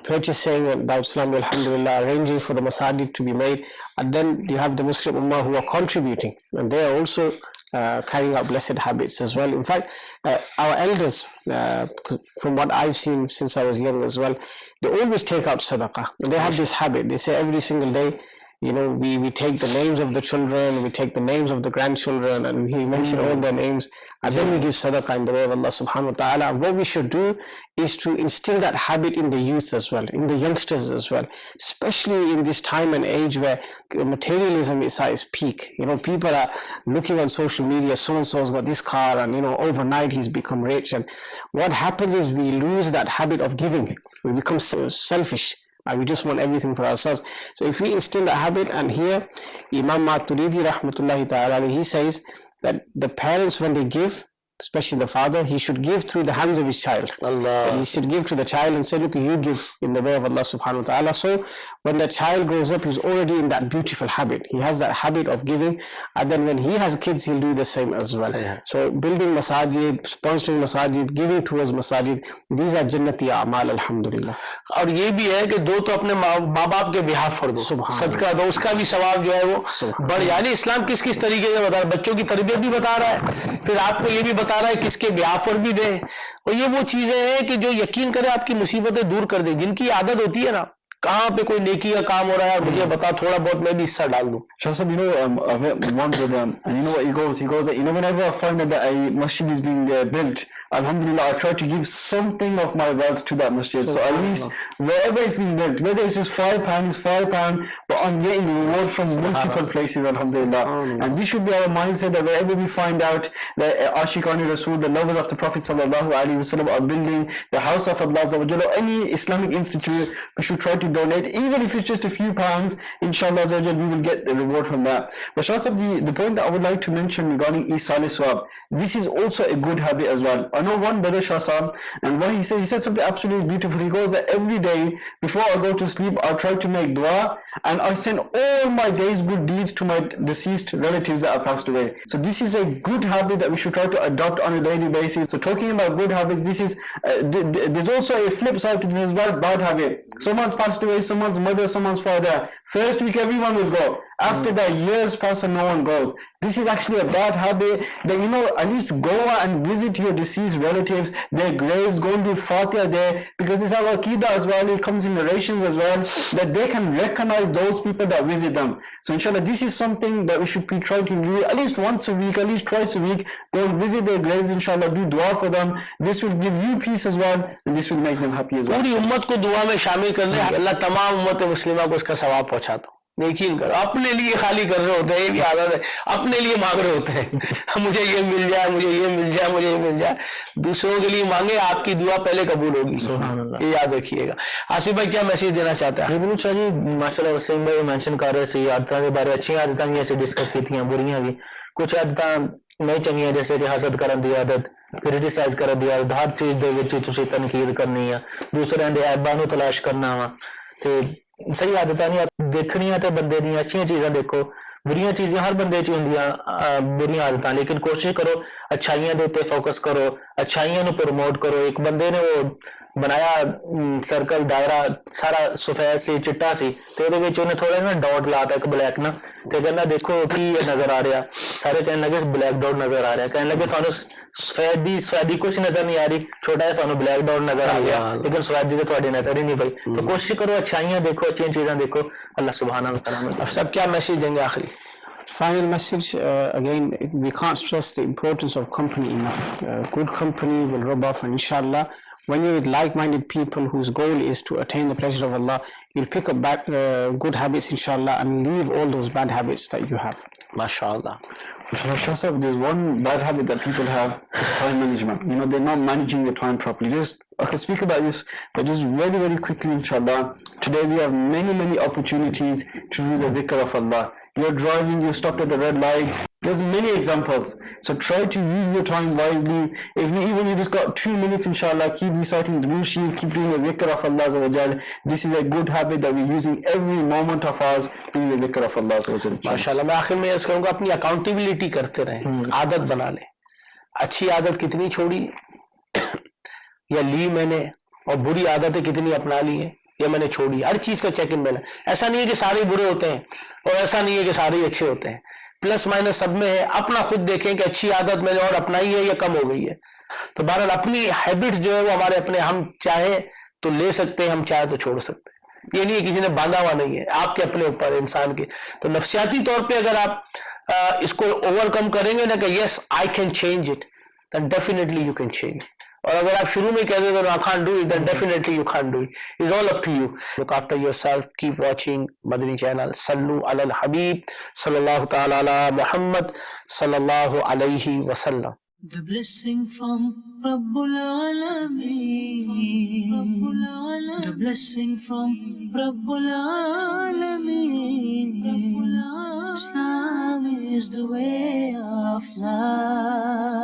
purchasing and Dawat Islami, alhamdulillah, arranging for the masajid to be made. And then you have the Muslim Ummah who are contributing, and they are also carrying out blessed habits as well. In fact, our elders, from what I've seen since I was young as well, they always take out sadaqah. They have this habit. They say every single day, we take the names of the children, we take the names of the grandchildren, and we mention all their names, and then we give sadaqah in the way of Allah subhanahu wa ta'ala. And what we should do is to instill that habit in the youth as well, in the youngsters as well, especially in this time and age where materialism is at its peak. People are looking on social media, so-and-so's got this car, and overnight he's become rich. And what happens is we lose that habit of giving. We become selfish. We just want everything for ourselves. So if we instill that habit, and here Imam Maturidi rahmatullahi ta'ala, he says that the parents, when they give, especially the father, he should give through the hands of his child. Allah. He should give to the child and say, look, you give in the way of Allah subhanahu wa ta'ala. So when the child grows up, he's already in that beautiful habit. He has that habit of giving, and then when he has kids, he'll do the same as well. Yeah. So building masajid, sponsoring masajid, giving towards masajid, these are jannati a'mal, alhamdulillah. اور یہ بھی ہے کہ دو تو اپنے ماں باپ کے بہاف پر دو، صدقہ دو، اس کا بھی ثواب جو ہے وہ بڑھ. یعنی اسلام کس طریقے سے بتا رہا ہے، بچوں کی تربیت بھی بتا رہا ہے، پھر آپ کو یہ بھی بتا رہا ہے کس کے بہاف پر بھی دیں. اور یہ وہ چیزیں ہیں کہ جو یقین کرے آپ کی مصیبتیں دور کر دیں. جن کی عادت ہوتی ہے نا، کہاں پہ کوئی نیکی کا کام ہو رہا ہے، مجھے بتا تھوڑا بہت میں بھی حصہ ڈال دوں. Shah Sahib, one with them, and what he goes that, whenever I find that a masjid is being built, alhamdulillah, I try to give something of my wealth to that masjid. So at least wherever it's being built, whether it's just £5, it's £5, but I'm getting reward from multiple places, alhamdulillah. And this should be our mindset, that wherever we find out that Ashiqani Rasul, the lovers of the Prophet sallallahu alaihi wasallam, are building the house of Allah, or any Islamic institute, we should try to donate, even if it's just a few pounds, inshallah we will get the reward from that. But Shah Sahib, the point that I would like to mention regarding Isal Swab, this is also a good habit as well. I know one brother, Shah Sahib, and what he said something absolutely beautiful. He goes that every day before I go to sleep, I try to make dua, and I send all my day's good deeds to my deceased relatives that have passed away. So this is a good habit that we should try to adopt on a daily basis. So talking about good habits, this is there's also a flip side to this as well, bad habit. Someone's passed away, someone's mother, someone's father. First week everyone will go. After that, years pass and no one goes. This is actually a bad habit. That at least go and visit your deceased relatives, their graves, go and do Fatiha there, because it's our Aqidah as well. It comes in narrations as well, that they can recognize those people that visit them. So inshallah, this is something that we should be trying to do at least once a week, at least twice a week. Go and visit their graves, inshallah, do dua for them. This will give you peace as well, and this will make them happy as well. पूरी उम्मत को दुआ में शामिल कर ले, अल्लाह तमाम उम्मत मुस्लिमा को उसका सवाब पहुंचाता हूं। यकीन करो, अपने लिए खाली कर रहे होते हैं, ये भी आदत है, अपने लिए मांग रहे होते हैं, मुझे ये मिल जाए, मुझे ये मिल जाए, मुझे ये मिल जाए। दूसरों के लिए मांगे, आपकी दुआ पहले कबूल होगी, ये याद रखिएगा। आसिफ भाई क्या मैसेज देना चाहते हैं? बिल्कुल शाह जी, माशाल्लाह वसीम भाई मेंशन कर रहे सी आदतां के बारे, अच्छी आदतां भी ऐसे डिस्कस कीतियां, बुरियां भी, कुछ आदतां नहीं चंगियां, जैसे कि हसद करन दी आदत, क्रिटिसाइज करन दी आदत, हर चीज दे विच तुसीं तनकीद करनी है, दूसरिਆਂ ਦੇ ऐबां ਨੂੰ तलाश करना वा, ਤੇ सही आदतां नहीं देखनियां ते बंदे दी अच्छियां चीजां देखो, बुरियां चीजें हर बंदे च होंदियां, बुरियां आदतां, लेकिन कोशिश करो अच्छाइयां दे उत्ते फोकस करो, अच्छाइयां ਨੂੰ प्रमोट करो। एक बंदे ने वो बनाया सर्कल दायरा सारा सफेद सी चिट्टा सी, ते ਉਹਦੇ ਵਿੱਚ ਉਹਨੇ ਥੋੜਾ ਨਾ ਡਾਟ ਲਾਤਾ ਇੱਕ ਬਲੈਕ ਨਾ, ਤੇ ਕਹਿੰਦਾ ਦੇਖੋ ਕੀ ਨਜ਼ਰ ਆ ਰਿਹਾ, ਸਾਰੇ ਕਹਿਣ ਲੱਗੇ ਬਲੈਕ ਡਾਟ ਨਜ਼ਰ ਆ ਰਿਹਾ, ਕਹਿਣ ਲੱਗੇ ਤੁਹਾਨੂੰ ਸਫੈਦੀ ਕੁਝ ਨਜ਼ਰ ਨਹੀਂ ਆ ਰਹੀ, ਛੋਟਾ ਜਿਹਾ ਤੁਹਾਨੂੰ ਬਲੈਕ ਡਾਟ ਨਜ਼ਰ ਆ ਗਿਆ, ਲੇਕਿਨ ਸਫੈਦੀ ਤੇ ਤੁਹਾਡੀ ਨਜ਼ਰ ਹੀ ਨਹੀਂ ਪਈ। तो कोशिश करो अच्छाइयां देखो, अच्छी चीजें देखो, अल्लाह सुभान व तआला। अब सब क्या मैसेज देंगे आखिरी? Final message, again, we can't stress the importance of company enough. Good company will rub off, and inshallah, when you're with like-minded people whose goal is to attain the pleasure of Allah, you'll pick up back good habits, inshallah, and leave all those bad habits that you have. MashaAllah. Shah Sahib, there's one bad habit that people have, is time management. They're not managing their time properly. I can speak about this, but just very, very quickly, inshallah. Today we have many, many opportunities to do the dhikr of Allah. You're driving, you stopped at the red lights. There's many examples. So try to use your time wisely. If you just got 2 minutes, inshallah, keep reciting Durood Sharif, keep doing the dhikr of Allah Azza wa Jal. This is a good habit that we're using every moment of ours, doing the dhikr of Allah Azza wa Jal. माशाल्लाह। मैं आखिर में इसको कहूँगा, अपनी accountability करते रहें, आदत बना लें। अच्छी आदत कितनी छोड़ी या ली मैंने, और बुरी आदतें कितनी अपना ली हैं या मैंने छोड़ी, हर चीज का चेक इन बैलेंस। ऐसा नहीं है कि सारे बुरे होते हैं और ऐसा नहीं है कि सारे अच्छे होते हैं, प्लस माइनस सब में है। अपना खुद देखें कि अच्छी आदत मैंने और अपनाई है या कम हो गई है। तो बहरहाल अपनी हैबिट जो है वो हमारे अपने, हम चाहे तो ले सकते हैं, हम चाहे तो छोड़ सकते हैं। ये नहीं है किसी ने बांधा हुआ नहीं है, आपके अपने ऊपर इंसान के। तो नफ्सियाती तौर पे अगर आप इसको ओवरकम करेंगे ना कि yes I can change it, then definitely you can change. और अगर आप शुरू में कह देते I can't do it, then definitely you can't do it. It's all up to you. Look after yourself, keep watching Madani channel. सल्लु अलल हबीब सल्लल्लाहु तआला अला मुहम्मद सल्लल्लाहु अलैहि वसल्लम। The blessing from Rabbul Alameen, the blessing from Rabbul Alameen. Islam is the way of life.